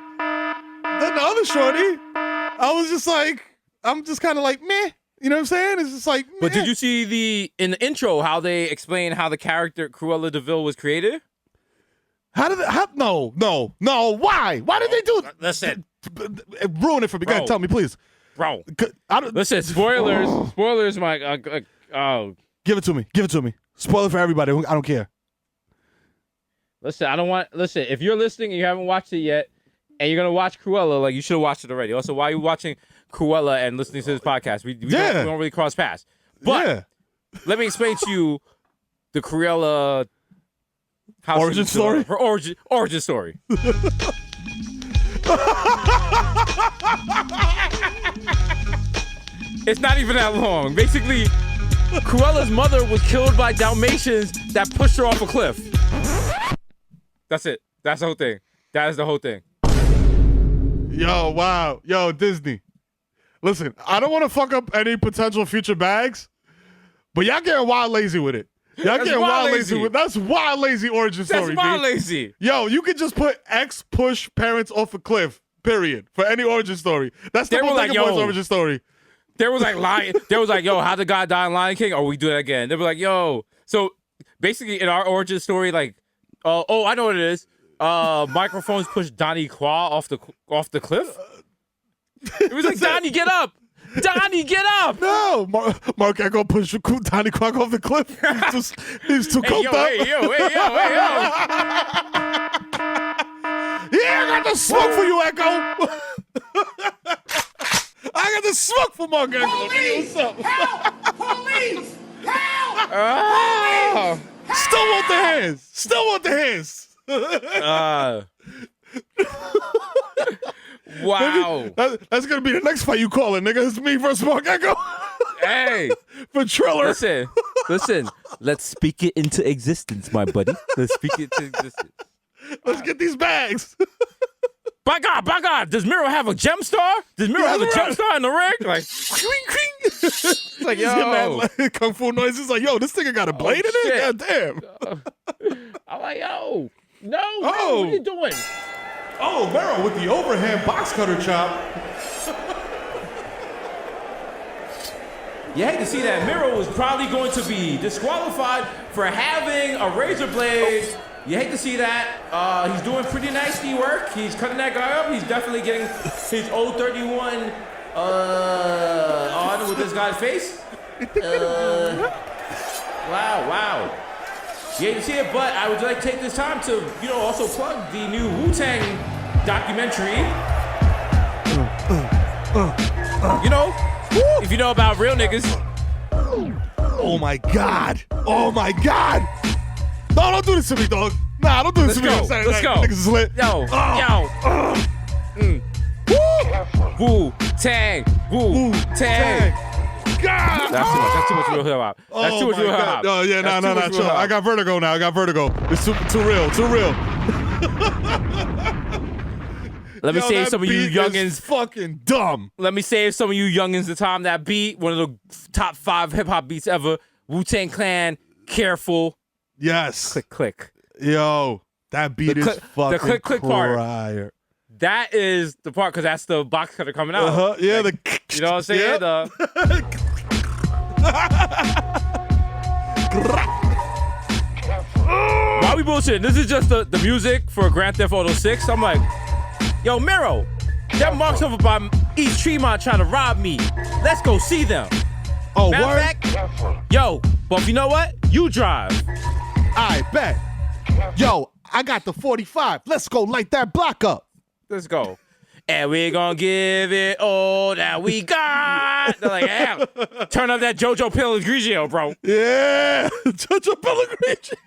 Then the other shorty, I was just like, I'm just kind of like, meh. You know what I'm saying? It's just like, meh. But did you see in the intro how they explain how the character Cruella DeVille was created? How did no. Why? Why did they do that? Listen, Ruin it for me. Go ahead, Bro. tell me, please. bro. I don't, Listen, spoilers, Mike. give it to me. Give it to me. Spoiler for everybody. I don't care. Listen, I don't want. Listen, if you're listening and you haven't watched it yet, and you're gonna watch Cruella, like you should have watched it already. Also, why are you watching Cruella and listening to this podcast? We don't really cross paths. But Yeah. let me explain to you the Cruella how she Origin was story? Her origin story. It's not even that long. Basically, Cruella's mother was killed by Dalmatians that pushed her off a cliff. That's it. That's the whole thing. That is the whole thing. Yo, wow. Yo, Disney. Listen, I don't want to fuck up any potential future bags, but y'all getting wild lazy with it. Y'all That's getting wild wild lazy. lazy with that's wild lazy origin That's story. wild B. lazy. Yo, you could just put X push parents off a cliff, period, for any origin story. That's the They were whole like, Boy's yo. origin story. There was like, yo, how the guy die in Lion King? Or we do that again. They were like, yo. So basically, in our origin story, like, oh, I know what it is. Microphones pushed Donnie Qua off the cliff. It was like, Donnie, get up! Donnie, get up! No, Mark Echo pushed Donnie Quack off the cliff. He's too Hey, coked yo, up. hey, yo. Yeah, I got the smoke for you, Echo. I got the smoke for Mark Echo. What's up? Police! Help! Oh. Still want the hands. Still want the hands. Wow. That's gonna be the next fight you call it, nigga. It's me versus Mark Echo Hey, for Triller. listen. Let's speak it into existence, my buddy. Let's speak it into existence. Let's get these bags. By God, does Miro have a gem star? Does Miro have a gem star in the ring? Like, It's like, Just get yo. mad, kung fu noises like, yo, this nigga got a blade in it? shit. God damn. I'm like, yo, no, Oh. what are you doing? Oh, Mero with the overhand box cutter chop. You hate to see that Miro was probably going to be disqualified for having a razor blade. You hate to see that. He's doing pretty nicely work. He's cutting that guy up. He's definitely getting his 031 on with this guy's face. Wow. You hate to see it, but I would like to take this time to, also plug the new Wu-Tang documentary. If you know about real niggas. Oh my God. Oh my God. No, don't do this to me, dog. Nah, don't do this to me. Let's go. Niggas is lit. Yo. Wu-Tang. God. That's too much real hip hop. That's too much real hip hop. Oh yeah, no. Chill. I got vertigo now. It's too real. Let me save some of you youngins. Fucking dumb. Let me save some of you youngins the time that beat. One of the top 5 hip hop beats ever. Wu-Tang Clan. Careful. Yes. Click. Yo, that beat is fucking the click part. prior. That is the part because that's the box cutter coming out. Yeah, you know what I'm saying? Yep. Why we bullshitting? This is just the music for Grand Theft Auto 6. I'm like, yo, Mero, them marks over by East Tremont trying to rob me. Let's go see them. Oh, Matter word? of fact, yo, but you know what? You drive. I bet. Yo, I got the 45. Let's go light that block up. Let's go. And we gonna give it all that we got. They're like, yeah, turn up that JoJo Pellegrino, bro. Yeah, JoJo Pellegrino.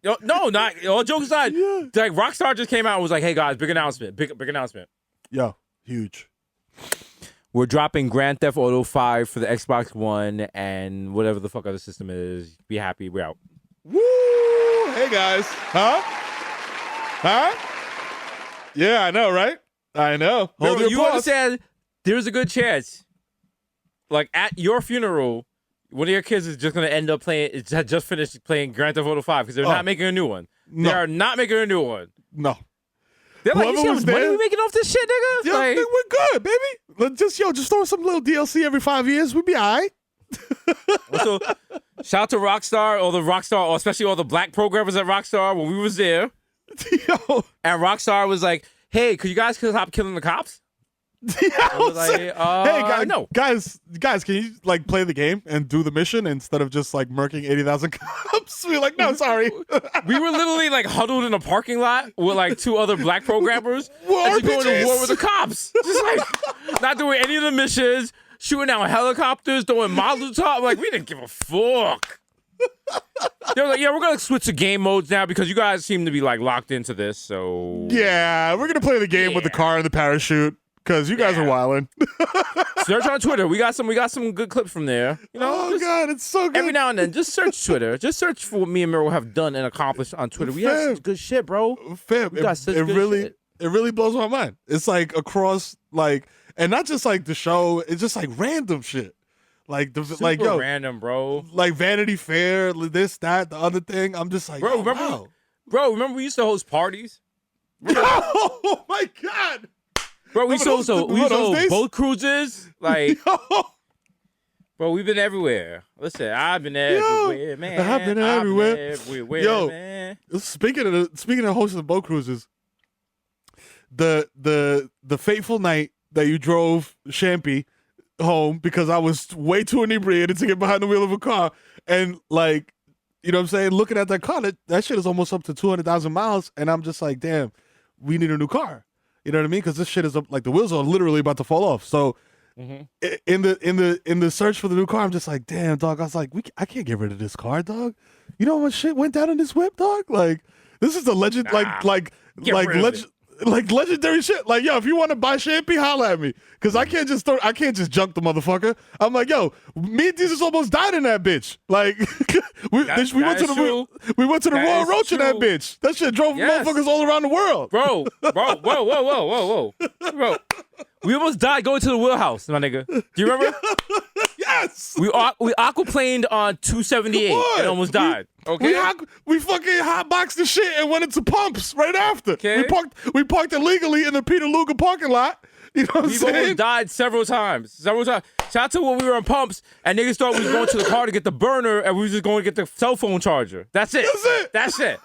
Yo, no, not all jokes aside. Yeah. Like Rockstar just came out and was like, "Hey guys, big announcement, big announcement." Yo, huge. We're dropping Grand Theft Auto 5 for the Xbox One and whatever the fuck other system is. Be happy, we're out. Woo! Hey guys, huh? Yeah, I know, right? I know. Hold your you applause. understand? There's a good chance, like at your funeral, one of your kids is just gonna end up playing. Just finished playing Grand Theft Auto 5 because they're not making a new one. No. They are not making a new one. No. They're like, Whoever you see how was much money there- we making off this shit, nigga? Yeah, Like, we're good, baby. Just throw some little DLC every 5 years. We'll be all right. also, shout out to Rockstar, or especially all the black programmers at Rockstar when we was there. Yo. And Rockstar was like, "Hey, could you guys stop killing the cops?" I was like, Hey, guys, no. guys, can you like play the game and do the mission instead of just like murking 80,000 cops? We're like, no, sorry. We were literally like huddled in a parking lot with like 2 other black programmers War and just going to RPGs. war with the cops. Just like not doing any of the missions, shooting down helicopters, throwing Molotov. Like, we didn't give a fuck. They were like, yeah, we're gonna switch to game modes now because you guys seem to be like locked into this. So Yeah, we're gonna play the game with the car and the parachute because you guys are wilding. search on Twitter. We got some good clips from there. You know, Oh just God, it's so good. every now and then, just search Twitter. Just search for what me and Miro have done and accomplished on Twitter. We have such good shit, bro. Fam, We got such it good really, shit. it really blows my mind. It's like across like, and not just like the show. It's just like random shit. Like like Super yo, random, bro. like Vanity Fair, this, that, the other thing. I'm just like, Bro, oh, remember? wow. Bro, remember we used to host parties? Oh my God. Bro, we used to Remember those host days? boat cruises. Like, Yo, bro, we've been everywhere. Listen, I've been everywhere, man. I've been everywhere. everywhere, Yo. man. speaking of hosting boat cruises, the fateful night that you drove Champy home because I was way too inebriated to get behind the wheel of a car, and like, you know what I'm saying, looking at that car, that shit is almost up to 200,000 miles, and I'm just like, damn, we need a new car. You know what I mean? Because this shit is up, like the wheels are literally about to fall off. So in the search for the new car, I'm just like, damn, dog. I was like, I can't get rid of this car, dog. You know how much shit went down in this whip, dog? Like, this is the legend, Get rid of it. like legendary shit. Like, yo, if you want to buy Champy, holla at me, because I can't just junk the motherfucker. I'm like, yo, me and Jesus almost died in that bitch. Like, we went to the Royal is Roach in that true. bitch. That shit drove Yes. motherfuckers all around the world. Bro, whoa. Bro, we almost died going to the wheelhouse, my nigga. Do you remember? Yes. We aquaplaned on 278 Come on. and almost died. Okay. We fucking hotboxed the shit and went into pumps right after. Okay. We parked illegally in the Peter Luger parking lot. You know what I'm We've saying? almost died several times. Shout out to when we were on pumps and niggas thought we was going to the car to get the burner and we was just going to get the cell phone charger. That's it. That's it.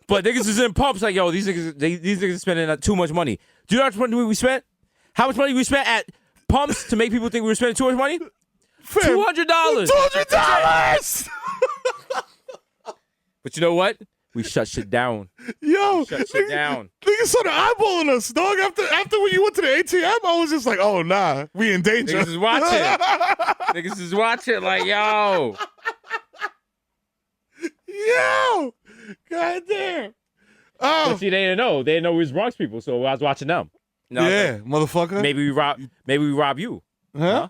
But niggas is in pumps like, yo, these niggas are spending too much money. Do you know how much money we spent? How much money we spent at pumps to make people think we were spending too much money? $200. $200. But you know what? We shut shit down. Yo, Shut shit down. Niggas started eyeballing us, dog. After when you went to the ATM, I was just like, oh, nah, we in danger. Niggas is watching. Niggas is watching like, yo. Yo, goddamn. But Oh, see, they didn't know. They didn't know we was Bronx people, so I was watching them. No, yeah, motherfucker. Maybe we rob you. Huh?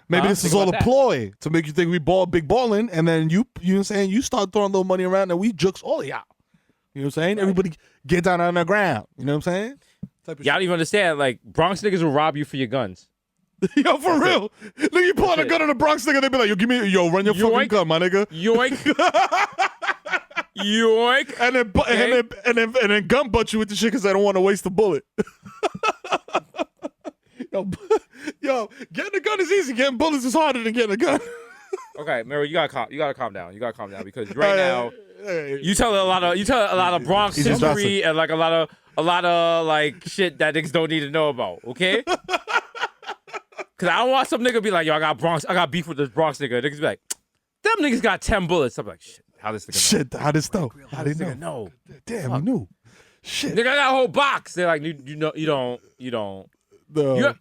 Maybe Huh? this Think is all a about that. ploy to make you think we big balling, and then you know what I'm saying? You start throwing a little money around, and we jukes all of y'all. You know what I'm saying? Everybody get down on the ground. You know what I'm saying? Type of Y'all don't even understand. Like, Bronx niggas will rob you for your guns. shit. Yo, for real. Nigga, you pull out a it. gun on a Bronx nigga, they be like, yo, run your fucking Yoink. gun, my nigga. Yoink. Yoink. And then gun butt you with the shit because they don't want to waste the bullet. Yo, getting a gun is easy. Getting bullets is harder than getting a gun. Okay, Mary, you gotta calm down. You gotta calm down because right now you tell a lot of Bronx He's exhausted. history and like a lot of like shit that niggas don't need to know about. Okay. Cause I don't want some nigga be like, yo, I got beef with this Bronx nigga. Niggas be like, them niggas got 10 bullets. I'm like, shit, how this nigga know? Shit, how this though? How How they this nigga know? know? Damn, you knew. Shit. Nigga, I got a whole box. They're like, you don't. No.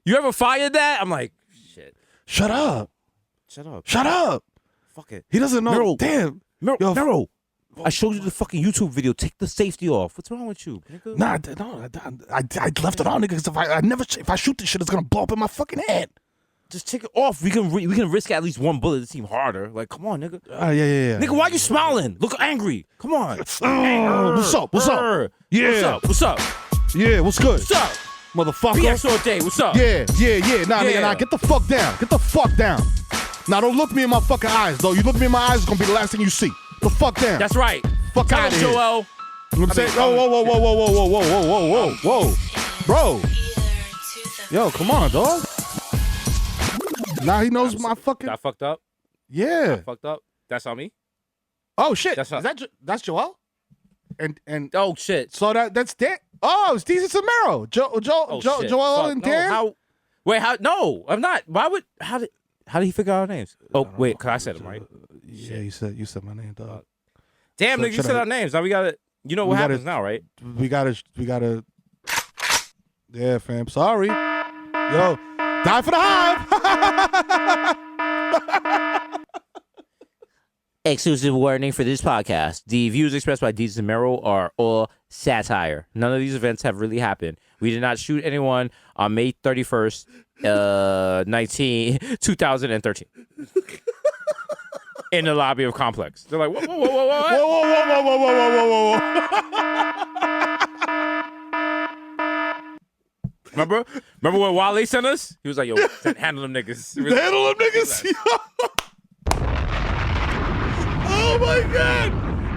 You ever fired that? I'm like, shit. Shut up. Shut up. Shut up. Fuck it. He doesn't know. Mero. Damn. Yo, Mero, I showed you the fucking YouTube video. Take the safety off. What's wrong with you, nigga? Nah, I left it on, nigga. Because if I shoot this shit, it's gonna blow up in my fucking head. Just take it off. We can risk at least one bullet to seem harder. Like, come on, nigga. Yeah. Nigga, why you smiling? Look angry. Come on. What's up? What's up? Yeah. What's up? Yeah, what's good? What's up? Motherfucker. BS all day. What's up? Yeah. Nah, Yeah. nigga, nah, get the fuck down. Get the fuck down. Now, don't look me in my fucking eyes, though. You look me in my eyes, it's gonna be the last thing you see. The fuck down. That's right. Fuck Tell outta him, here. Joel. You know what I'm saying? Whoa. Bro. Yo, come on, dog. Now he knows my fucking. Got fucked up. Yeah. Fucked up. That's on me. Oh, shit. That's not- That's Joel? And Oh shit. so that's Dan. Oh, it's DJ Samero. Oh, shit. Joel Fuck. and No, Dan? Wait, how? No, I'm not. How did he figure out our names? Oh, wait, cause I said them right. Yeah, you said my name, dog. Damn, So nigga, you should said I- our names. Now we gotta. You know what we gotta- happens now, right? We gotta. Yeah, fam. Sorry. Yo, die for the hive. Exclusive warning for this podcast. The views expressed by Deez and Mero are all satire. None of these events have really happened. We did not shoot anyone on May 31st, 2013. In the lobby of Complex. They're like, whoa. Remember when Wale sent us? He was like, yo, handle them niggas. Handle them niggas. Oh my god.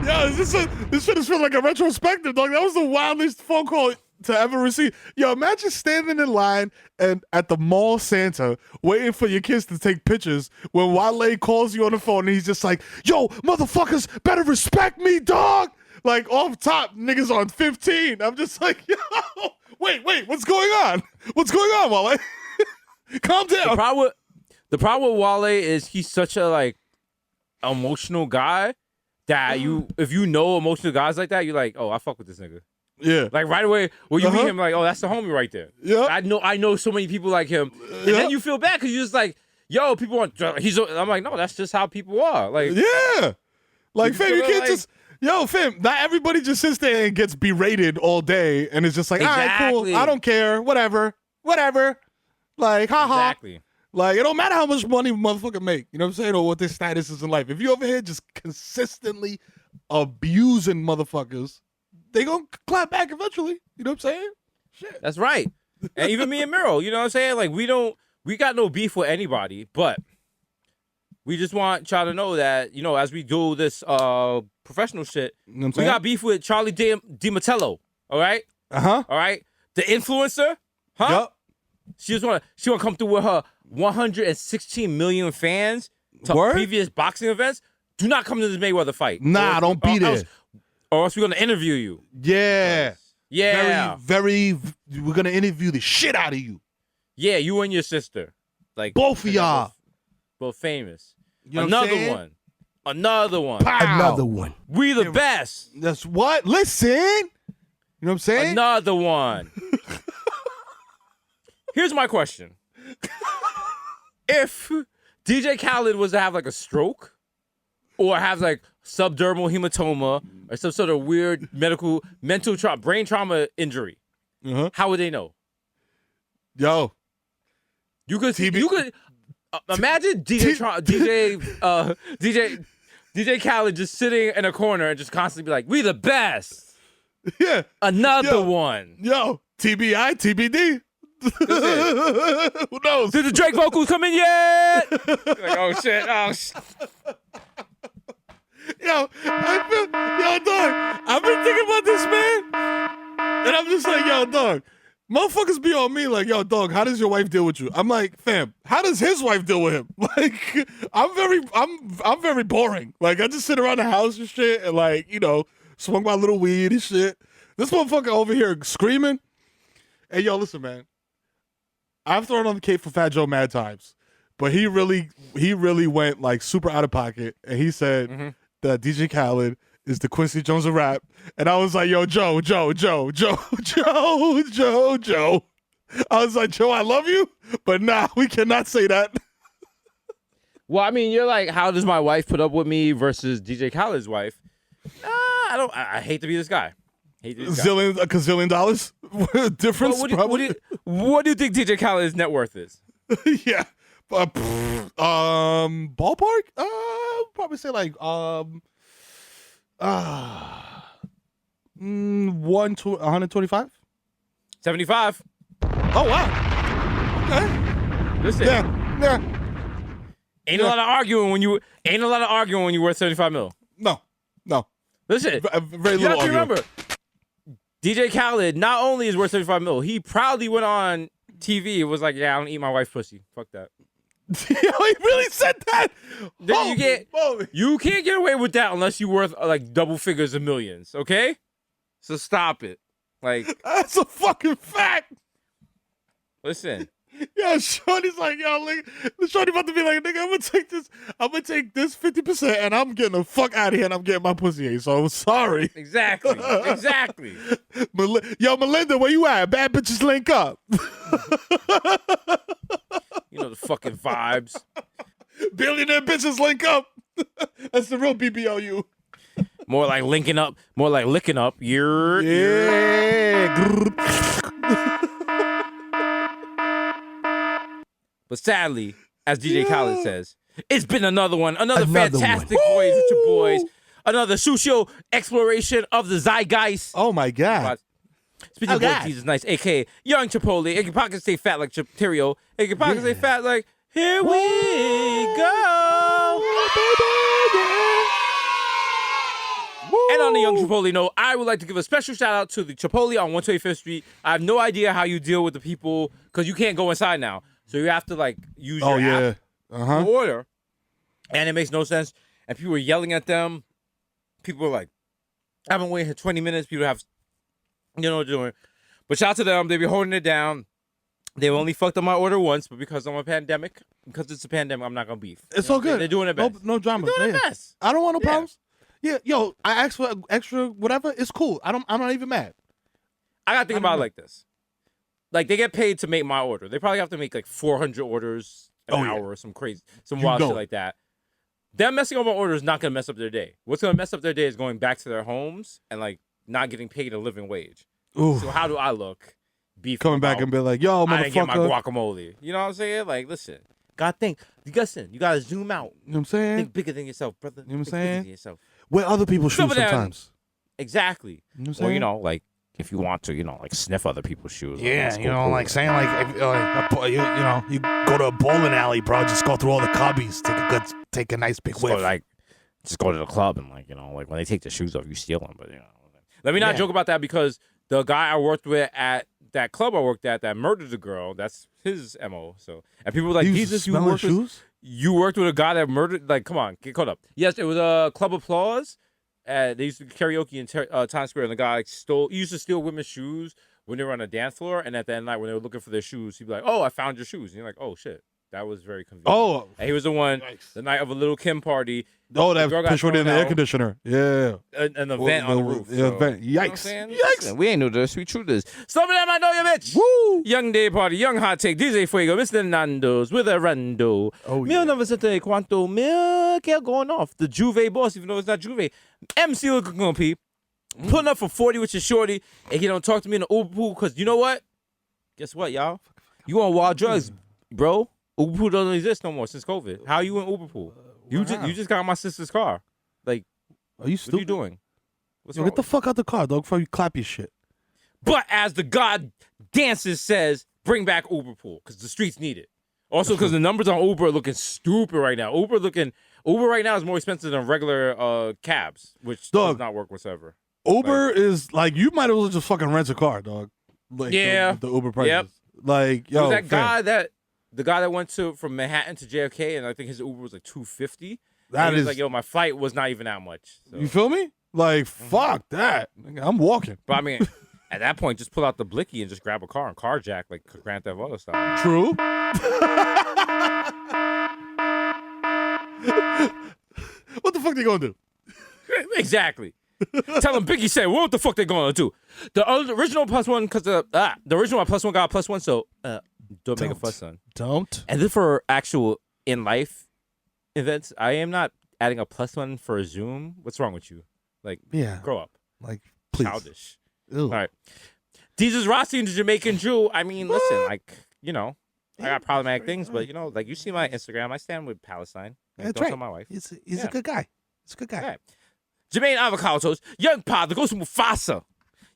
Yo, this shit is feeling like a retrospective, dog. That was the wildest phone call to ever receive. Yo, imagine standing in line and at the mall Santa waiting for your kids to take pictures when Wale calls you on the phone and he's just like, yo, motherfuckers better respect me, dog. Like off top, niggas on 15. I'm just like, yo, wait, what's going on? What's going on, Wale? Calm down. The problem with Wale is he's such a like emotional guy that if you know emotional guys like that, you're like, oh, I fuck with this nigga. Yeah. Like right away when you meet him, like, oh, that's the homie right there. Yeah. I know so many people like him, and then you feel bad because you're just like, yo, people want. I'm like, no, that's just how people are. Like, yeah. Like, fam, you can't like- just. Yo, fam, not everybody just sits there and gets berated all day and is just like, all right, cool. Exactly. I don't care. Whatever. Like, haha. exactly. Like, it don't matter how much money motherfucker make. You know what I'm saying? Or what their status is in life. If you over here just consistently abusing motherfuckers, they gonna clap back eventually. You know what I'm saying? Shit. That's right. And even me and Miro, you know what I'm saying? Like, we got no beef with anybody, but we just want y'all to know that, you know, as we do this professional shit, You know what I'm we saying? got beef with Charlie DiMattello, all right? Uh-huh. All right? The influencer, huh? Yup. She wanna come through with her 116 million fans to Word? previous boxing events. Do not come to this Mayweather fight. Nah, don't be there. Or else we're gonna interview you. Yeah. Yeah. Very, we're gonna interview the shit out of you. Yeah, you and your sister. Like Both of y'all. both famous. You know what I'm Another saying? one. Another one. Another one. We the best. That's what. Listen. You know what I'm saying? Another one. Here's my question. If DJ Khaled was to have like a stroke or have like subdermal hematoma or some sort of weird brain trauma injury, how would they know? Yo. You could imagine DJ Khaled just sitting in a corner and just constantly be like, "We the best." Yeah. Another one. Yo. TBI, TBD. Who knows? Did the Drake vocals come in yet? Like, oh shit! Yo, dog. I've been thinking about this, man, and I'm just like, yo, dog. Motherfuckers be on me like, yo, dog. How does your wife deal with you? I'm like, fam. How does his wife deal with him? Like, I'm very boring. Like, I just sit around the house and shit, and like, you know, smoke my little weed and shit. This motherfucker over here screaming. Hey, yo, listen, man. I've thrown on the cape for Fat Joe mad times, but he really went like super out of pocket, and he said that DJ Khaled is the Quincy Jones of rap, and I was like, yo, Joe. I was like, Joe, I love you, but nah, we cannot say that. Well, I mean, you're like, how does my wife put up with me versus DJ Khaled's wife? I hate to be this guy. A gazillion dollars difference. Well, what do you think DJ Khaled's net worth is? Yeah, ballpark. Probably say like 125, 75. Oh wow. Okay. Listen. Yeah. Ain't a lot of arguing when you worth 75 mil. No. Listen, Very you little have to arguing. remember, DJ Khaled not only is worth 75 mil, he proudly went on TV and was like, "Yeah, I don't eat my wife's pussy. Fuck that." Yo, he really said that. You can't get away with that unless you're worth like double figures of millions. Okay, so stop it. Like, that's a fucking fact. Listen. Yo, Shorty's like, yo, Shorty about to be like, nigga, I'm gonna take this 50% and I'm getting the fuck out of here and I'm getting my pussy ate. So I'm sorry. Exactly. Yo, Melinda, where you at? Bad bitches link up. You know the fucking vibes. Billionaire bitches link up. That's the real BBLU. More like linking up, more like licking up. Yeah. But sadly, as DJ Khaled says, it's been another fantastic voyage with your boys. Another socio exploration of the zeitgeist. Oh my God. Speaking of boy Jesus Nice, aka Young Chipotle, it can pockets stay fat like Chipotle. It can pockets stay fat like, here we go. And on the Young Chipotle note, I would like to give a special shout out to the Chipotle on 125th Street. I have no idea how you deal with the people because you can't go inside now. So you have to like use your app to order. And it makes no sense. And people were yelling at them. People were like, I've been waiting here 20 minutes. People have, you know what they're doing. But shout out to them. They be holding it down. They've only fucked up my order once, but because I'm a pandemic, because it's a pandemic, I'm not going to beef. It's all good. They're doing it best. No drama. They're doing it best. I don't want no problems. Yeah, yo, I asked for extra whatever. It's cool. I'm not even mad. I got to think about it like this. Like, they get paid to make my order. They probably have to make like 400 orders an hour or some wild shit like that. Them messing up my order is not going to mess up their day. What's going to mess up their day is going back to their homes and like not getting paid a living wage. Ooh. So how do I look? Coming back and be like, yo, motherfucker. I didn't get my guacamole. You know what I'm saying? Like, listen. You got to zoom out. You know what I'm saying? Think bigger than yourself, brother. You know what I'm saying? Yourself. Wear other people's shoes sometimes. Exactly. You know what I'm saying? Or, you know, like, if you want to, you know, like sniff other people's shoes. Yeah, you know, like saying like, you go to a bowling alley, bro. Just go through all the cubbies, take a nice big whiff. Just go to the club and like, you know, like when they take the shoes off, you steal them. But you know, let me not joke about that because the guy I worked with at that club I worked at that murdered the girl, that's his MO. So, and people were like, Jesus, you worked with a guy that murdered. Like, come on, get caught up. Yes, it was a Club Applause. They used to do karaoke in Times Square, and the guy he used to steal women's shoes when they were on the dance floor. And at the end of the night, when they were looking for their shoes, he'd be like, "Oh, I found your shoes." And you're like, "Oh shit, That was very convenient. Oh, and he was the one the night of a little Kim party. oh, The that girl got picture in thrown the air out. conditioner. Yeah. An event on the roof. Yeah, so, event. you know what I'm Yikes. saying? Yikes. Listen, we ain't new to this. We true to this. Stop it, I know you, bitch. Woo. Young Day Party, Young Hot Take, DJ Fuego, Mr. Nando's with a rando. Oh, yeah. 1974, mil que going off. The Juve boss, even though it's not Juve. MC Lukumpi, putting up for 40 with your shorty, and he don't talk to me in the Uber pool, because you know what? Guess what, y'all? You on wild drugs, bro. Uber pool doesn't exist no more since COVID. How you in Uber pool? You just got my sister's car. Like, Are you what stupid? are you doing? What's Yo, wrong get the fuck out the car, dog, before you clap your shit. But as the God dances says, bring back Uber pool because the streets need it. Also, because the numbers on Uber are looking stupid right now. Uber right now is more expensive than regular cabs, which does not work whatsoever. Uber is like, you might as well just fucking rent a car, dog. Like, Yeah. the Uber prices. Yep. Like, yo, Was that fam, the guy that went from Manhattan to JFK, and I think his Uber was like $250. That he was is- like, yo, my flight was not even that much. So. you feel me? Like, fuck that. Nigga, I'm walking. But I mean, at that point, just pull out the blicky and just grab a car and carjack like Grand Theft Auto style. True. What the fuck they gonna do? Exactly. Tell them Biggie said, what the fuck they gonna do? The original +1, because the original +1 got +1, so don't make a fuss, son. Don't. And then for actual in life events, I am not adding a +1 for a Zoom. What's wrong with you? Like, Yeah. grow up. Like, please. Childish. Ew. All right. Jesus Rossi and the Jamaican Jew. I mean, listen, like, you know, I got problematic things, but, you know, like, you see my Instagram. I stand with Palestine. Like, That's don't right. tell my wife. He's Yeah. a good guy. He's a good guy. Yeah. Jermaine Avocados, Young Pod, the Ghost of Mufasa.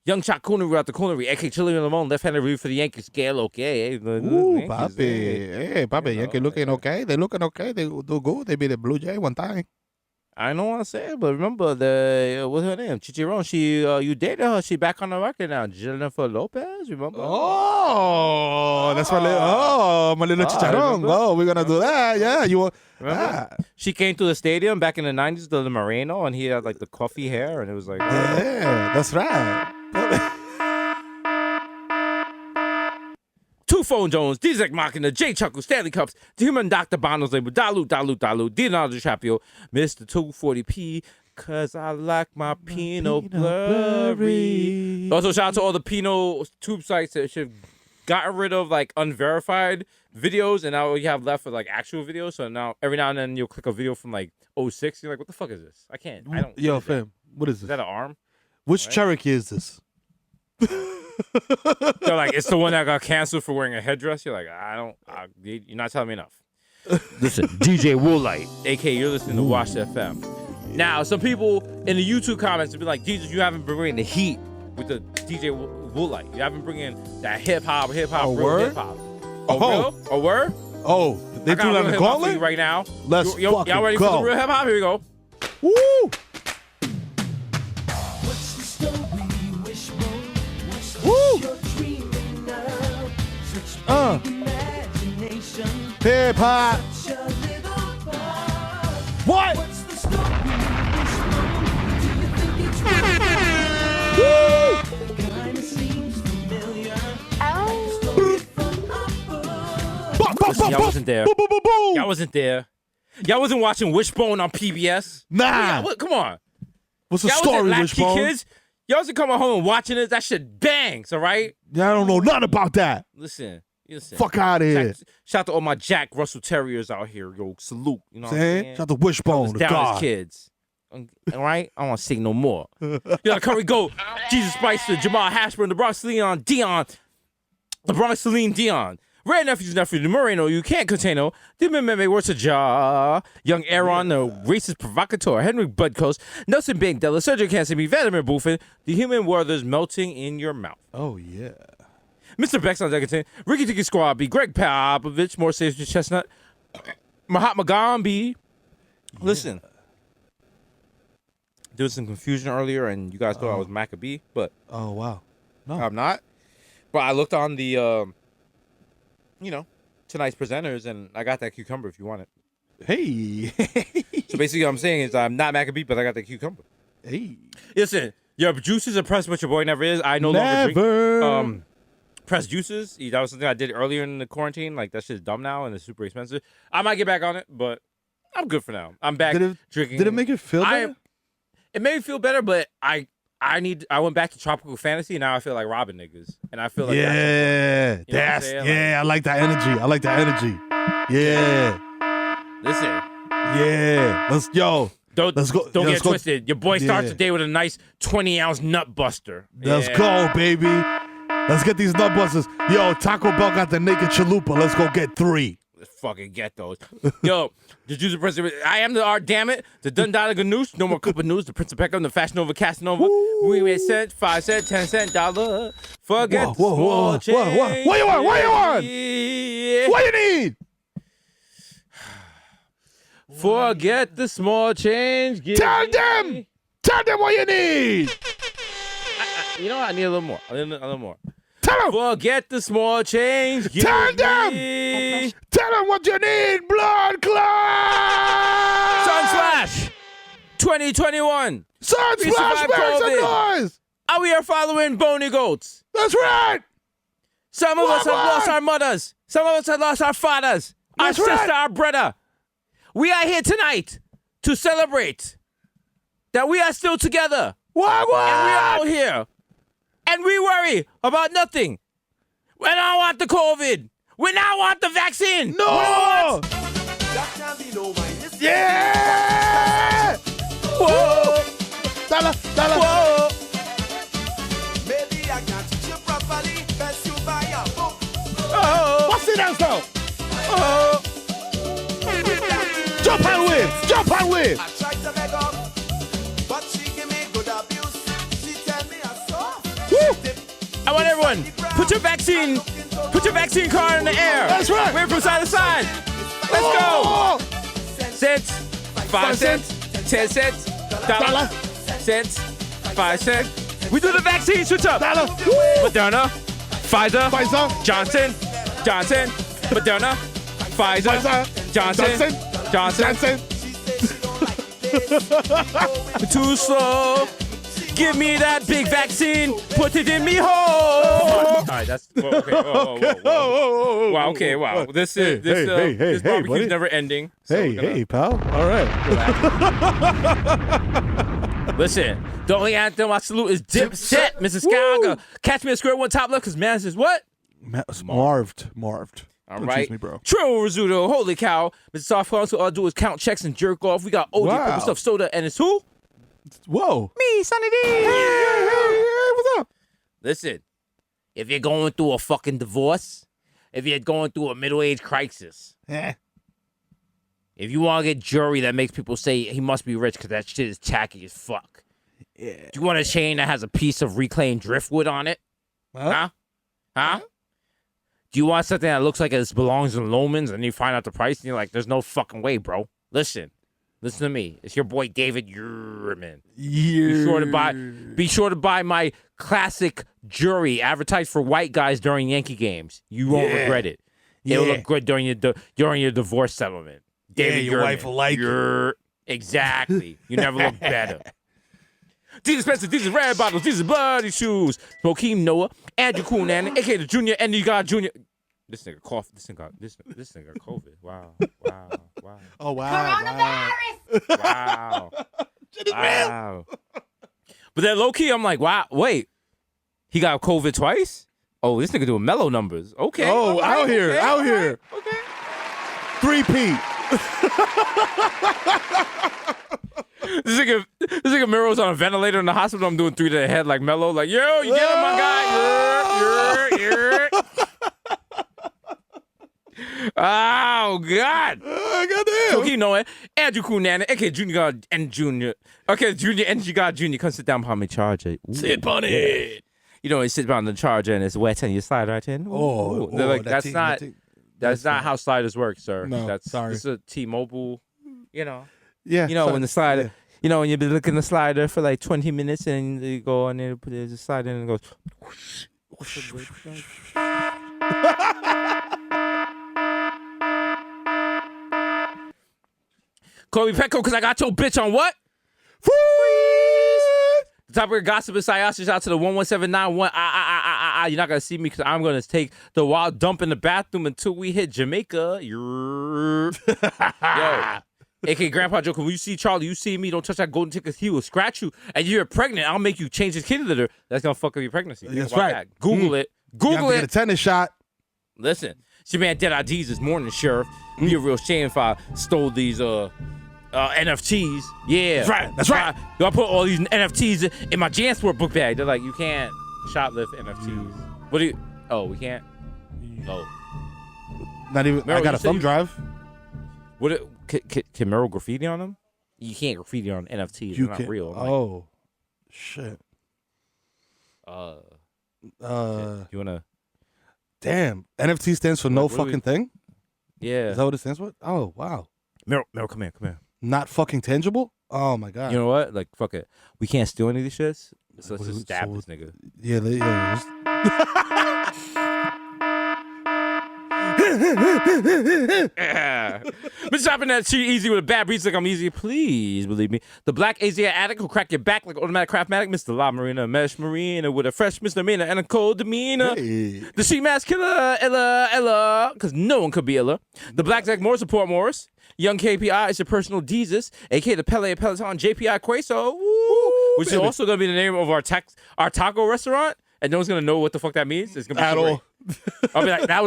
Young Chuck Coonery out the Coonery, a.k.a. Chili Limon, left-handed review for the Yankees. Scale, okay. Ooh, Yankees, papi. hey. Hey, papi, You Yankee know, looking okay. They looking okay. They do good. They beat the Blue Jay one time. I don't want to say it, but remember what's her name? Chichiron. She, you dated her. She back on the market now. Jennifer Lopez, remember? Oh, that's my little chicharron. remember? Oh, we're gonna do that. Yeah, you want? Remember? She came to the stadium back in the 90s, the Moreno, and he had like the coffee hair, and it was like, Yeah, that's right. Two Phone Jones, Dizek Machina, J Chuckle, Stanley Cups, the Human Dr. Bono's label, Dalu, Leonardo DiCaprio, Mr. 240p, cause I like my Pinot blurry. Also, shout out to all the Pinot tube sites that should have gotten rid of like unverified videos, and now you have left with like actual videos. So now every now and then you'll click a video from like 06. You're like, what the fuck is this? I can't. I don't. Yo, what is that? fam, what is Is this? that an arm? Which Cherokee is this? They're like, it's the one that got canceled for wearing a headdress. You're like, you're not telling me enough. Listen, DJ Woolite, aka you're listening to Wash FM. Now, some people in the YouTube comments will be like, Jesus, you haven't been bringing the heat with the DJ Woolite. You haven't bringing that hip hop, A real word? hip hop. Oh. Real? A word? Oh, they I threw got that in real the hip hop for you gauntlet? right now. Let's Y'all fucking ready for go. the real hip hop? Here we go. Woo! Woo! Hip hop. What? Woo! Listen, y'all wasn't there. Boom, boom, boom, boom. Y'all wasn't there. Y'all wasn't watching Wishbone on PBS. Nah. Yeah, come on. What's the Y'all story, wasn't latchkey Wishbone? kids. Y'all wasn't coming home and watching it. That shit bangs, all right? Yeah, I don't know nothing about that. Listen. Fuck out of here. Shout out to all my Jack Russell Terriers out here. Yo, salute. You know what I'm Saying? saying? Shout out to Wishbone, the Down God. as kids. All right? I don't want to see no more. Yo, Curry Goat, Jesus Spicer, Jamal Hashburn, the Bronx Leon, Dion, the Bronx Celine Dion. Red Nephew's nephew, the Moreno, you can't contain no. The Meme words a jaw. Young Aaron, the racist provocateur. Henry Budcoast, Nelson Big Della, Sergio Cassidy, Vladimir Buffin, the human Werther's melting in your mouth. Oh, yeah. Mr. Bex on Deckerton, Ricky Tiki Squabby, Greg Popovich, more safe to Chestnut, Mahatma Gandhi. Listen, there was some confusion earlier, and you guys thought I was Maccabee, but Oh, wow. No. I'm not. But I looked on the, tonight's presenters, and I got that cucumber if you want it. Hey. So basically, what I'm saying is I'm not Maccabee, but I got that cucumber. Hey. Listen, your juice is impressed, but your boy never is. I no longer drink. Never. pressed juices. That was something I did earlier in the quarantine. Like, that shit's dumb now and it's super expensive. I might get back on it, but I'm good for now. I'm back drinking. Did it make it feel better? It made me feel better, but I went back to tropical fantasy. Now I feel like robbing niggas, and I feel like I like that energy. I like that energy. Yeah. Listen. Yeah. Let's go. Don't get twisted. Your boy starts the day with a nice 20-ounce nut buster. Let's go, baby. Let's get these nut busters. Yo, Taco Bell got the naked chalupa. Let's go get 3. Let's fucking get those. Yo, the Juice President. I am the art, damn it. The Dundada Ganoush. No more cup of news. The Prince of Peckham. The Fashion Nova Casanova. We made cent, 5 cent, 10 cent, dollar. Forget the small change. What you want? What you want? What you need? Forget the small change. Tell them what you need. You know what? I need a little more. A little more. Tell them. Forget the small change. Tell them. Tell them what you need. Blood clot. Sunsplash 2021. Sunsplash, make some noise. And we are following Bony Goats. That's right. Some of us have lost our mothers. Some of us have lost our fathers. That's our right. sister, our brother. We are here tonight to celebrate that we are still together. What? And we are out here. And we worry about nothing. We don't want the COVID. We now want the vaccine. No. Yeah. Whoa. Dollar. Whoa. Maybe I can't teach you properly. Best you buy a book. Oh. What's it else now? Oh. Jump and win. I tried to beg up, but she give me good abuse. She tell me I'm soft. I want everyone, put your vaccine card in the air. That's right. Wave from side to side. Let's go. Cents, 5 cents, 10 cents, dollar, cents, 5 cents. We do the vaccine switch up. Dollar. Moderna, Pfizer, Johnson, Moderna, Pfizer, Johnson. Too slow. Give me that big vaccine. Put it in me hole. All right, that's okay. Whoa. Wow. Okay. Wow. This barbecue's buddy. never ending. So Hey, pal. All right. Listen, the only anthem I salute is Dipset, Mrs. Skywalker. Catch me at square one top left because man says what? Marved. All Don't right. tease me, bro. True Rizzuto. Holy cow. Mr. Soft Clown, so all I do is count checks and jerk off. We got OG Wow. Purple Stuff Soda, and it's who? Whoa. Me, Sonny D. Hey, what's up? Listen, if you're going through a fucking divorce, if you're going through a middle-age crisis, if you want to get jewelry that makes people say he must be rich because that shit is tacky as fuck. Yeah. Do you want a chain that has a piece of reclaimed driftwood on it? Huh? Do you want something that looks like it belongs in Loman's and you find out the price and you're like, there's no fucking way, bro. Listen to me. It's your boy David Yurman. Be sure to buy my classic jewelry advertised for white guys during Yankee games. You won't regret it. It'll look good during your divorce settlement. David your Yurman. wife will like it. Exactly. You never look better. These are Spencer, these are red bottles, these are bloody shoes. Bokeem Noah, Andrew Coonan, aka the Junior, and you got Junior. This nigga cough. This nigga COVID. Wow. Oh, wow. Wow. But then low key, I'm like, wow, wait. He got COVID twice? Oh, this nigga doing mellow numbers. Okay. Oh, out here. Okay. 3P. This nigga Miro's on a ventilator in the hospital. I'm doing 3 to the head like mellow. Like, yo, you get it, my guy? Yeah. Oh, God. Goddamn. So you know it. Andrew Coonan, aka Junior God and Junior. Okay, Junior and you got Junior. Come sit down behind my charger. Ooh. Sit on it. You know, you sit behind the charger and it's wet and you slide right in. Ooh. They're like, that's not how sliders work, sir. No, sorry. This is a T-Mobile, you know. Yeah. You know, when the slider, you know, when you've been looking the slider for like 20 minutes and you go on there, put the slide in and it goes. Kobe Petco, because I got your bitch on what? Freeze! The topic of gossip is Sayasha. Shout out to the 11791 You're not gonna see me because I'm gonna take the wild dump in the bathroom until we hit Jamaica. Yo, aka Grandpa Joe, when you see Charlie, you see me, don't touch that golden ticket. He will scratch you, and you're pregnant. I'll make you change his kitty litter. That's gonna fuck up your pregnancy. Think That's about right. that. Google it. You Google have to get a it. tetanus shot. Listen, it's your man Dead IDs this morning, Sheriff. Be a real shame if I stole these NFTs. Yeah. That's right. Do I put all these NFTs in my JanSport book bag? They're like, you can't shoplift NFTs. What do you? Oh, we can't. Oh, Not even. Meryl, I got you a say thumb you- drive. what? Can Meryl graffiti on them? You can't graffiti on NFTs. They're not can- real. I'm like, Oh, shit. you wanna? Damn. NFT stands for no What do we- fucking thing. Yeah. Is that what it stands for? Oh, wow. Meryl, come here. Not fucking tangible. Oh my god. You know what? Like, fuck it. We can't steal any of these shits. So let's What- just stab so- this nigga. Yeah. Been shopping that shit easy with a bad breeze like I'm easy. Please believe me. The black Asia addict who crack your back like automatic craftmatic. Mr. La Marina, Mesh Marina with a fresh misdemeanor and a cold demeanor. Hey. The sheet mask killer, Ella, because no one could be illa. The Black Zack Morris support Morris. Young KPI is your personal Jesus, aka the Pele Peloton JPI Queso, which is baby. also gonna be the name of our taco restaurant, and no one's gonna know what the fuck that means. It's gonna be At so all. great. I'll be like, that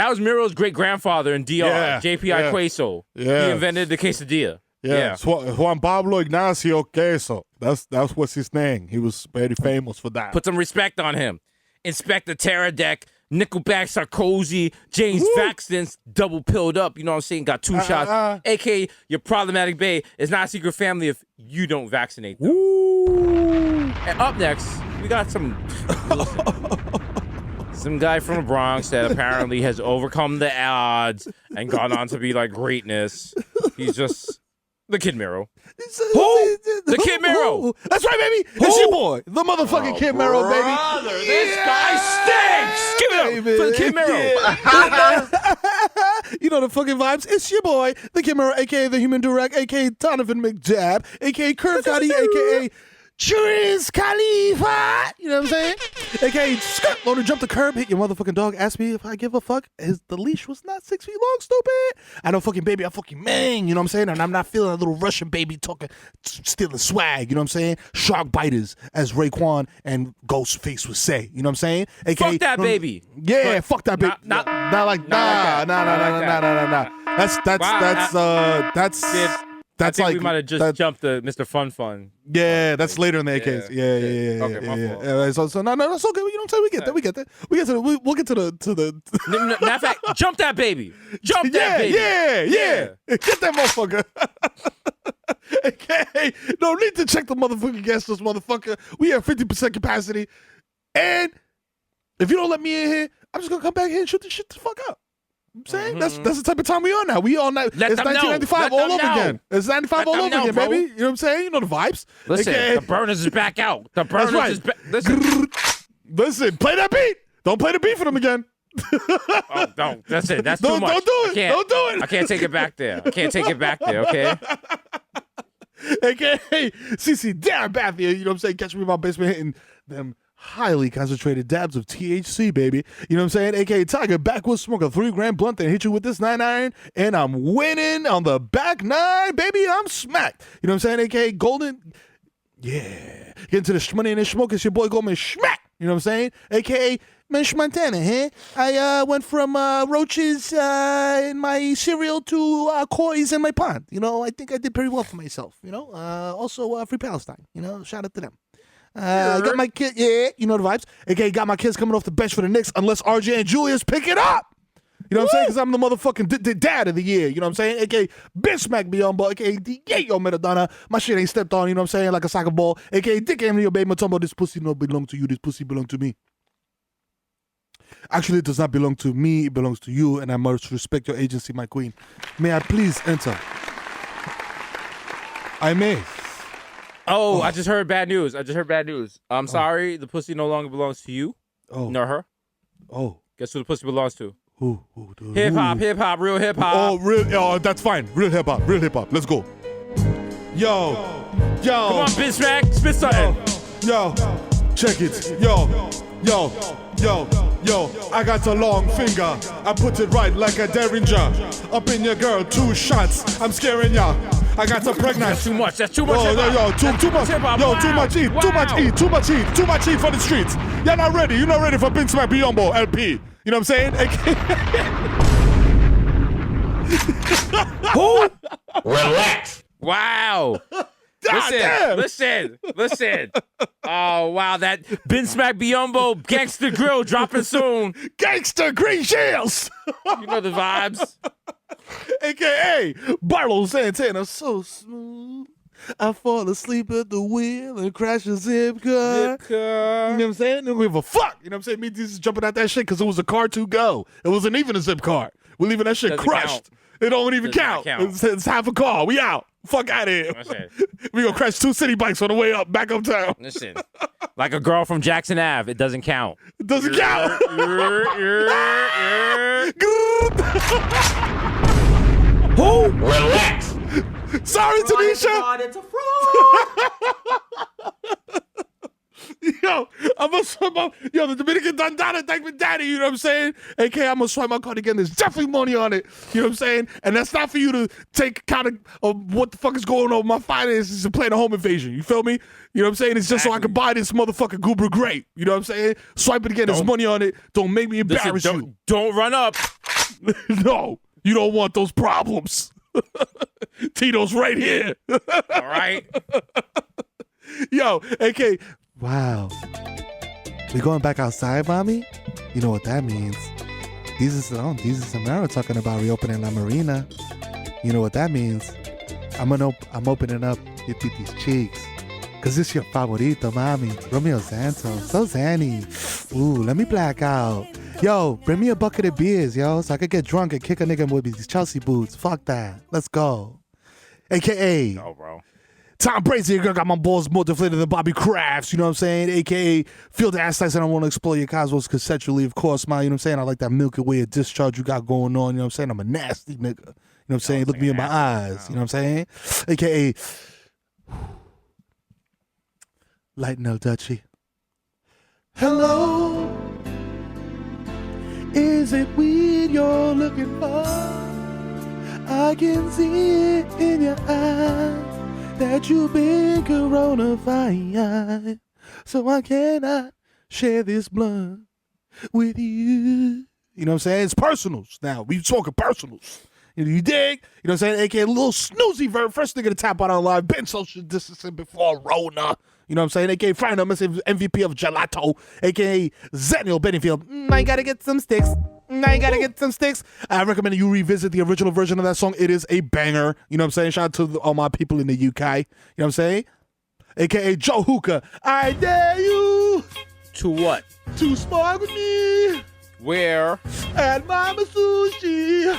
was Miro's great grandfather in DR, Yeah, JPI yeah. Queso. Yeah. He invented the quesadilla. Yeah. Juan Pablo Ignacio Queso. That's what's his name. He was very famous for that. Put some respect on him. Inspector Teradek, Nickelback Sarkozy, James Faxton's double pilled up. You know what I'm saying? Got 2 shots. AKA your problematic bae is not a secret family if you don't vaccinate them. And up next, we got some guy from the Bronx that apparently has overcome the odds and gone on to be like greatness. He's just the Kid Mero. Who? The Kid Mero. That's right, baby. It's your boy, the motherfucking Kid Mero, baby. This guy stinks. Give it up for the Kid Mero. You know the fucking vibes. It's your boy, the Kid Mero, aka the Human Direct, aka Donovan McJab, aka Kurt Gotti, aka Chris Khalifa. You know what I'm saying? AKA skirt, load to jump the curb, hit your motherfucking dog, ask me if I give a fuck. The leash was not 6 feet long, stupid. I know fucking baby, I fucking man, you know what I'm saying? And I'm not feeling a little Russian baby talking, stealing swag, you know what I'm saying? Shark biters, as Raekwon and Ghostface would say, you know what I'm saying? AKA, Fuck that baby. Yeah, But fuck that baby. not- Not like nah. That's I think like we might have just that- jumped the Mr. Fun. Yeah, that's later in the AKs. Yeah. Okay, my fault. Yeah, so no, that's okay. You know what I'm saying? We get there. We'll get to the. We'll get to the. Matter of fact, jump that baby. Jump that baby. Yeah. Get that motherfucker. Okay, no need to check the motherfucking guest list, motherfucker. We have 50% capacity, and if you don't let me in here, I'm just gonna come back here and shoot this shit the fuck up. I'm saying that's the type of time we on now. We on that. Let It's them know. 1995 Let all them over know. again. It's 95 Let all them over know, again, bro. baby. You know what I'm saying? You know the vibes. Listen, Okay? the burners is back out. The burners right. is back. Listen. Listen, play that beat. Don't play the beat for them again. Oh, no. That's it. That's too Don't- much. don't do it. I can't, Don't do it. I can't take it back there. I can't take it back there, okay? AKA CC Darren Bathia, you know what I'm saying? Catch me in my basement hitting them highly concentrated dabs of THC, baby. You know what I'm saying? AKA Tiger backwoods smoke a 3 gram blunt and hit you with this 9 iron, and I'm winning on the back 9, baby. I'm smacked. You know what I'm saying? AKA Golden. Yeah. Get into the money and the smoke. It's your boy Goldman Schmack. You know what I'm saying? AKA Mensch Montana, huh? I went from roaches in my cereal to koi's in my pond. You know, I think I did pretty well for myself. You know, also Free Palestine. You know, shout out to them. I got my kid, you know the vibes. AKA got my kids coming off the bench for the Knicks unless RJ and Julius pick it up. You know what I'm saying? Because I'm the motherfucking dad of the year. You know what I'm saying? AKA bitch smack beyond, but AKA yo Maradona. My shit ain't stepped on, you know what I'm saying? Like a soccer ball. AKA dick aim to your baby Matumbo. This pussy don't belong to you. This pussy belong to me. Actually, it does not belong to me. It belongs to you, and I must respect your agency, my queen. May I please enter? I may. Oh, I just heard bad news. I'm sorry. The pussy no longer belongs to you. Oh. Nor her. Oh. Guess who the pussy belongs to? Who? Hip hop, real hip hop. Oh, real. Oh, that's fine. Real hip hop. Let's go. Yo. Come on, bitch smack. Spit something. Yo. Check it. Yo. Yo, I got a long finger. I put it right like a derringer. Up in your girl, 2 shots. I'm scaring ya. I got a pregnant. That's too much. That's too much. Too much. Yo, too much heat. Too much heat for the streets. You're not ready. You're not ready for Bin Smack Biyombo LP. You know what I'm saying? Who? Relax. Wow. Listen. Oh, wow. That Bin Smack Biyombo Gangsta Grill dropping soon. Gangster Green Shields. You know the vibes. AKA Barlow Santana. So smooth. I fall asleep at the wheel and crash a zip car. You know what I'm saying? Don't give a fuck. You know what I'm saying? Me just jumping out that shit because it was a car to go. It wasn't even a zip car. We're leaving that shit Doesn't crushed. count. It don't even count. It's half a car. We out. Fuck out of here. We gonna crash 2 city bikes on the way up, back uptown. Listen, like a girl from Jackson Ave, it doesn't count. It doesn't count. Who? Relax. Sorry, Tanisha. Yo, I'm gonna swipe my, the Dominican Dondada, thank me daddy, you know what I'm saying? AK, I'm gonna swipe my card again. There's definitely money on it, you know what I'm saying? And that's not for you to take account of what the fuck is going on with my finances and plan a home invasion. You feel me? You know what I'm saying? It's just so I can buy this motherfucking Goober grape. You know what I'm saying? Swipe it again, there's money on it. Don't make me embarrass you. Don't run up. No, you don't want those problems. Tito's right here. All right. Yo, AK. Wow. We going back outside, mommy? You know what that means. Jesus Samara talking about reopening La Marina. You know what that means. I'm opening up your titi's cheeks. Cause it's your favorito, mommy. Romeo Santos. So Zanny. Ooh, let me black out. Yo, bring me a bucket of beers, yo, so I could get drunk and kick a nigga with these Chelsea boots. Fuck that. Let's go. AKA. Oh, bro. Tom Brady, your girl got my balls more deflated than Bobby Crafts, you know what I'm saying? AKA, feel the ass lights and I want to explore your cosmos consensually, of course, man. You know what I'm saying? I like that Milky Way of discharge you got going on, you know what I'm saying? I'm a nasty nigga. You know what I'm saying? Look me in my eyes, you know what I'm saying? AKA, Lighten El Dutchie. Hello, is it weed you're looking for? I can see it in your eyes that you've been coronavirus, so I cannot share this blunt with you. You know what I'm saying? It's personals now. We talking personals. You dig? You know what I'm saying? AKA a little snoozy verb. First nigga to tap out on live. Been social distancing before Rona. You know what I'm saying? AKA Friday MVP of Gelato. AKA Zeniel Bennyfield. Now you gotta get some sticks. I recommend you revisit the original version of that song. It is a banger. You know what I'm saying? Shout out to all my people in the UK. You know what I'm saying? AKA Joe Hookah. I dare you. To what? To spark with me. Where? At Mama Sushi.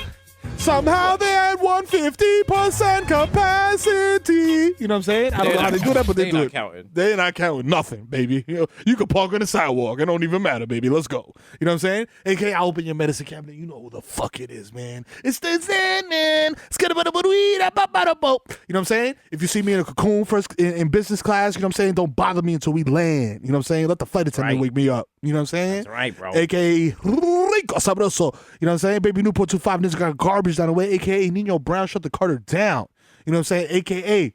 Somehow they had 150% capacity. You know what I'm saying? I don't know how they do that, but they do it. They're not counting nothing, baby. You can park on the sidewalk. It don't even matter, baby. Let's go. You know what I'm saying? AKA, I open your medicine cabinet. You know who the fuck it is, man. It's the Zen, man. You know what I'm saying? If you see me in a cocoon first in business class, you know what I'm saying? Don't bother me until we land. You know what I'm saying? Let the flight attendant wake me up. You know what I'm saying? That's right, bro. AKA Rico Sabroso. You know what I'm saying? Baby Newport 25 niggas got garbage down the way. AKA Nino Brown, shut the Carter down. You know what I'm saying? AKA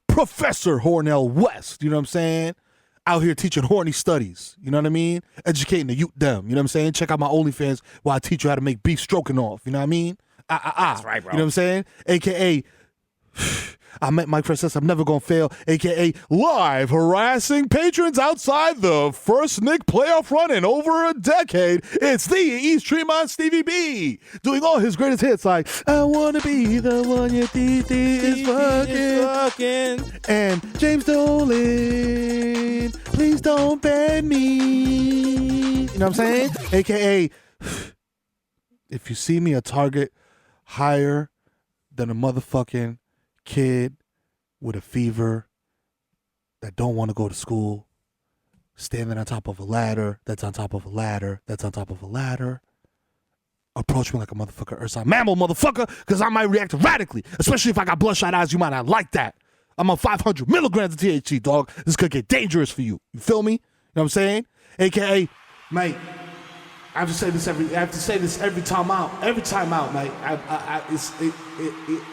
Professor Hornell West. You know what I'm saying? Out here teaching horny studies. You know what I mean? Educating the youth them. You know what I'm saying? Check out my OnlyFans while I teach you how to make beef stroking off. You know what I mean? That's right, bro. You know what I'm saying? AKA I met Mike Francis, I'm never gonna fail, AKA live harassing patrons outside the first Nick playoff run in over a decade. It's the East Tremont Stevie B doing all his greatest hits like I wanna be the one your titi is fucking and James Dolan, please don't ban me. You know what I'm saying? AKA if you see me a target higher than a motherfucking kid with a fever that don't want to go to school, standing on top of a ladder, that's on top of a ladder, that's on top of a ladder, approach me like a motherfucker Ursa mammal motherfucker, because I might react erratically, especially if I got bloodshot eyes. You might not like that. I'm on 500 milligrams of THC, dog. This could get dangerous for you. You feel me? what I'm saying? AKA, mate, I have to say this every time out. Every time out, mate.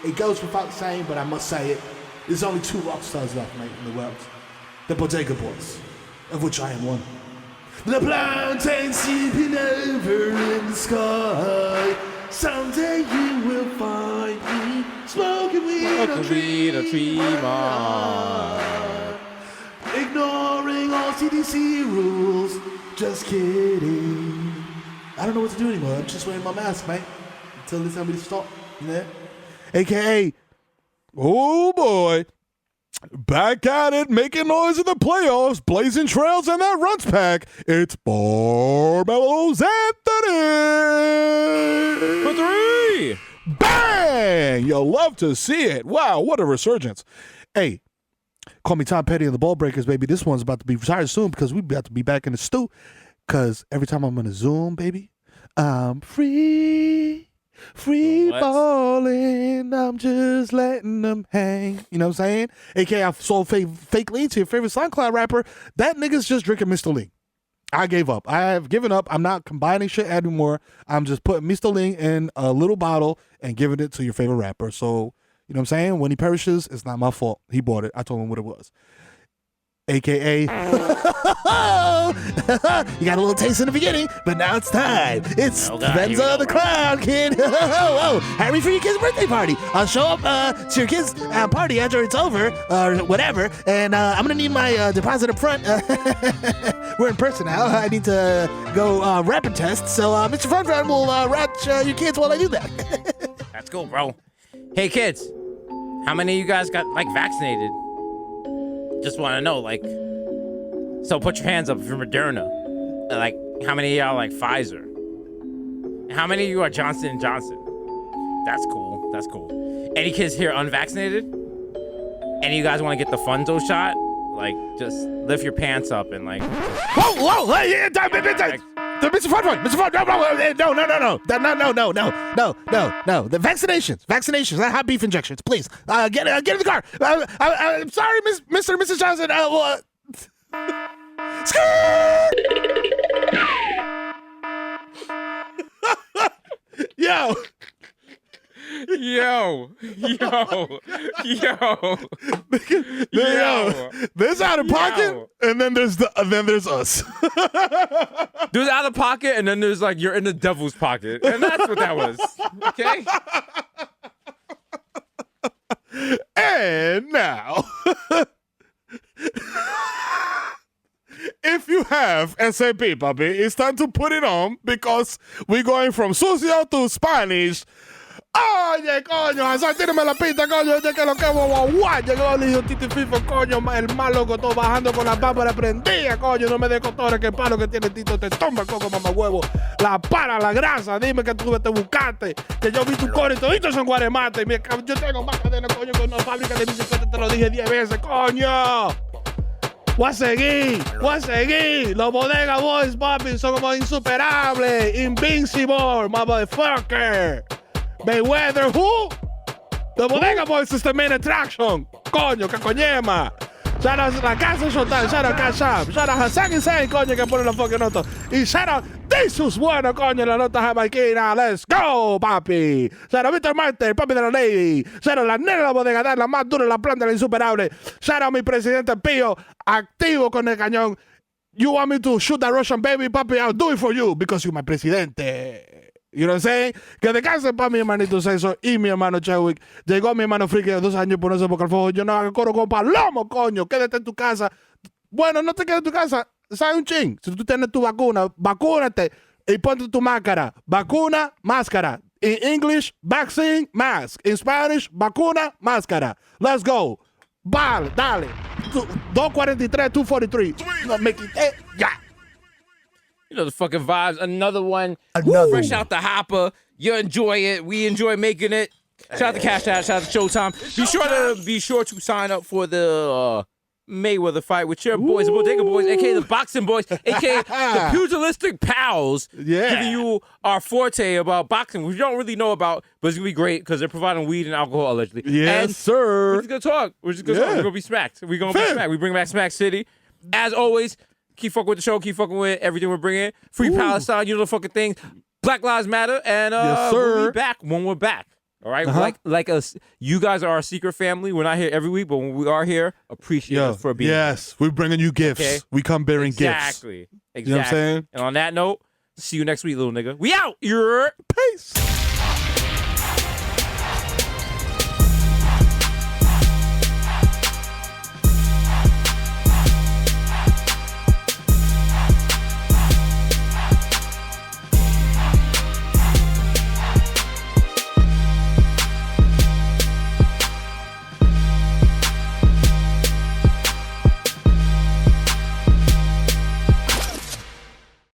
It goes without saying, but I must say it. There's only 2 rock stars left, mate, in the world. The Bodega Boys, of which I am one. The plantain sleeping over in the sky. Someday you will find me smoking weed on tree man. Ignoring all CDC rules. Just kidding. I don't know what to do anymore. I'm just wearing my mask, mate. Until they tell me to stop. Yeah. AKA, oh boy. Back at it, making noise in the playoffs, blazing trails and that runs pack. It's Barbelos Anthony. For 3. Bang! You'll love to see it. Wow, what a resurgence. Hey, call me Tom Petty and the Ball Breakers, baby. This one's about to be retired soon because we're about to be back in the stew. Because every time I'm on a Zoom, baby, I'm free balling. I'm just letting them hang. You know what I'm saying? AKA, I sold fake lean to your favorite SoundCloud rapper. That nigga's just drinking Mr. Lean. I gave up. I have given up. I'm not combining shit anymore. I'm just putting Mr. Lean in a little bottle and giving it to your favorite rapper. So, you know what I'm saying? When he perishes, it's not my fault. He bought it. I told him what it was. AKA, you got a little taste in the beginning, but now it's time. It's Benzo the Clown Kid. Hire me for your kid's birthday party. I'll show up to your kid's party after it's over, or whatever, and I'm going to need my deposit up front. We're in person now. I need to go rapid test, so Mr. Frontman will watch your kids while I do that. That's cool, bro. Hey, kids. How many of you guys got, vaccinated? Just want to know, so put your hands up if you're Moderna. How many of y'all like Pfizer? How many of you are Johnson & Johnson? That's cool. Any kids here unvaccinated? Any of you guys want to get the Funzo shot? Just lift your pants up and Whoa! Hey, Mr. Frontman, no. The vaccinations, not hot beef injections, please. Get in the car. I'm sorry, Mr. and Mrs. Johnson. Yo. There's out of pocket, and then there's us. There's out of pocket, and then there's you're in the devil's pocket, and that's what that was. Okay. And now, if you have SAP, puppy, it's time to put it on because we're going from sucio to Spanish. Oye, coño, Hazard, tírame la pista, coño, este que lo que guau, llegó el hijo Titi Fifo, coño, el malo que todo bajando con la pámpara prendida, coño, no me dé cotores, que el palo que tiene Tito te toma, coco, mamá huevo, la para, la grasa, dime que tú te buscaste, que yo vi tu core y toditos son guaremates, yo tengo más cadena, coño, con una fábrica de bicicletas, te lo dije 10 veces, coño. Voy a seguir. Los Bodega Boys, papi, son como insuperables, invincible, motherfucker. Mayweather, who? The Bodega Boys is the main attraction. Coño, que coñema. Shout out La Casa Showtime, shout out Cash App, shout out Hassan Insane, coño, que pone la fucking nota. Y shout out Jesus Bueno, coño, la nota jamaiquina. Let's go, papi. Shout out Víctor Marte, papi de la Navy. Shout out la nena de la bodega, la más dura, la planta, la insuperable. Shout out mi presidente Pío, activo con el cañón. You want me to shoot that Russian baby, papi? I'll do it for you because you're my presidente. You know what I'm saying? Que descansen para mi hermanito César y mi hermano Chadwick. Llegó mi hermano Friki de 2 años por ese boca al fuego. Yo no hago coro con palomo, coño. Quédate en tu casa. Bueno, no te quedes en tu casa. ¿Sabes un ching? Si tú tienes tu vacuna, vacúnate y ponte tu máscara. Vacuna, máscara. In English, vaccine, mask. In Spanish, vacuna, máscara. Let's go. Vale, dale. 243, 243. No, make it, yeah. You know the fucking vibes. Another one. Fresh out the hopper. You enjoy it. We enjoy making it. Shout out to Cash Out. Shout out to Showtime. Be sure to sign up for the Mayweather fight with your boys, the Bodega Boys, aka the Boxing Boys, aka the Pugilistic Pals. Yeah. Giving you our forte about boxing, which you don't really know about, but it's gonna be great because they're providing weed and alcohol allegedly. Yes, and sir. We're just gonna talk. We're gonna be smacked. We're gonna be smacked. We bring back Smack City. As always, Keep fucking with the show. Keep fucking with everything we're bringing. Free Palestine. You know the fucking thing. Black Lives Matter. And Yes, sir. we'll be back when we're back. All right? Like us. You guys are our secret family. We're not here every week, but when we are here, appreciate us for being here. Yes, we're bringing you gifts. Okay. We come bearing gifts. Exactly. You know what I'm saying? And on that note, see you next week, little nigga. We out. You're Peace.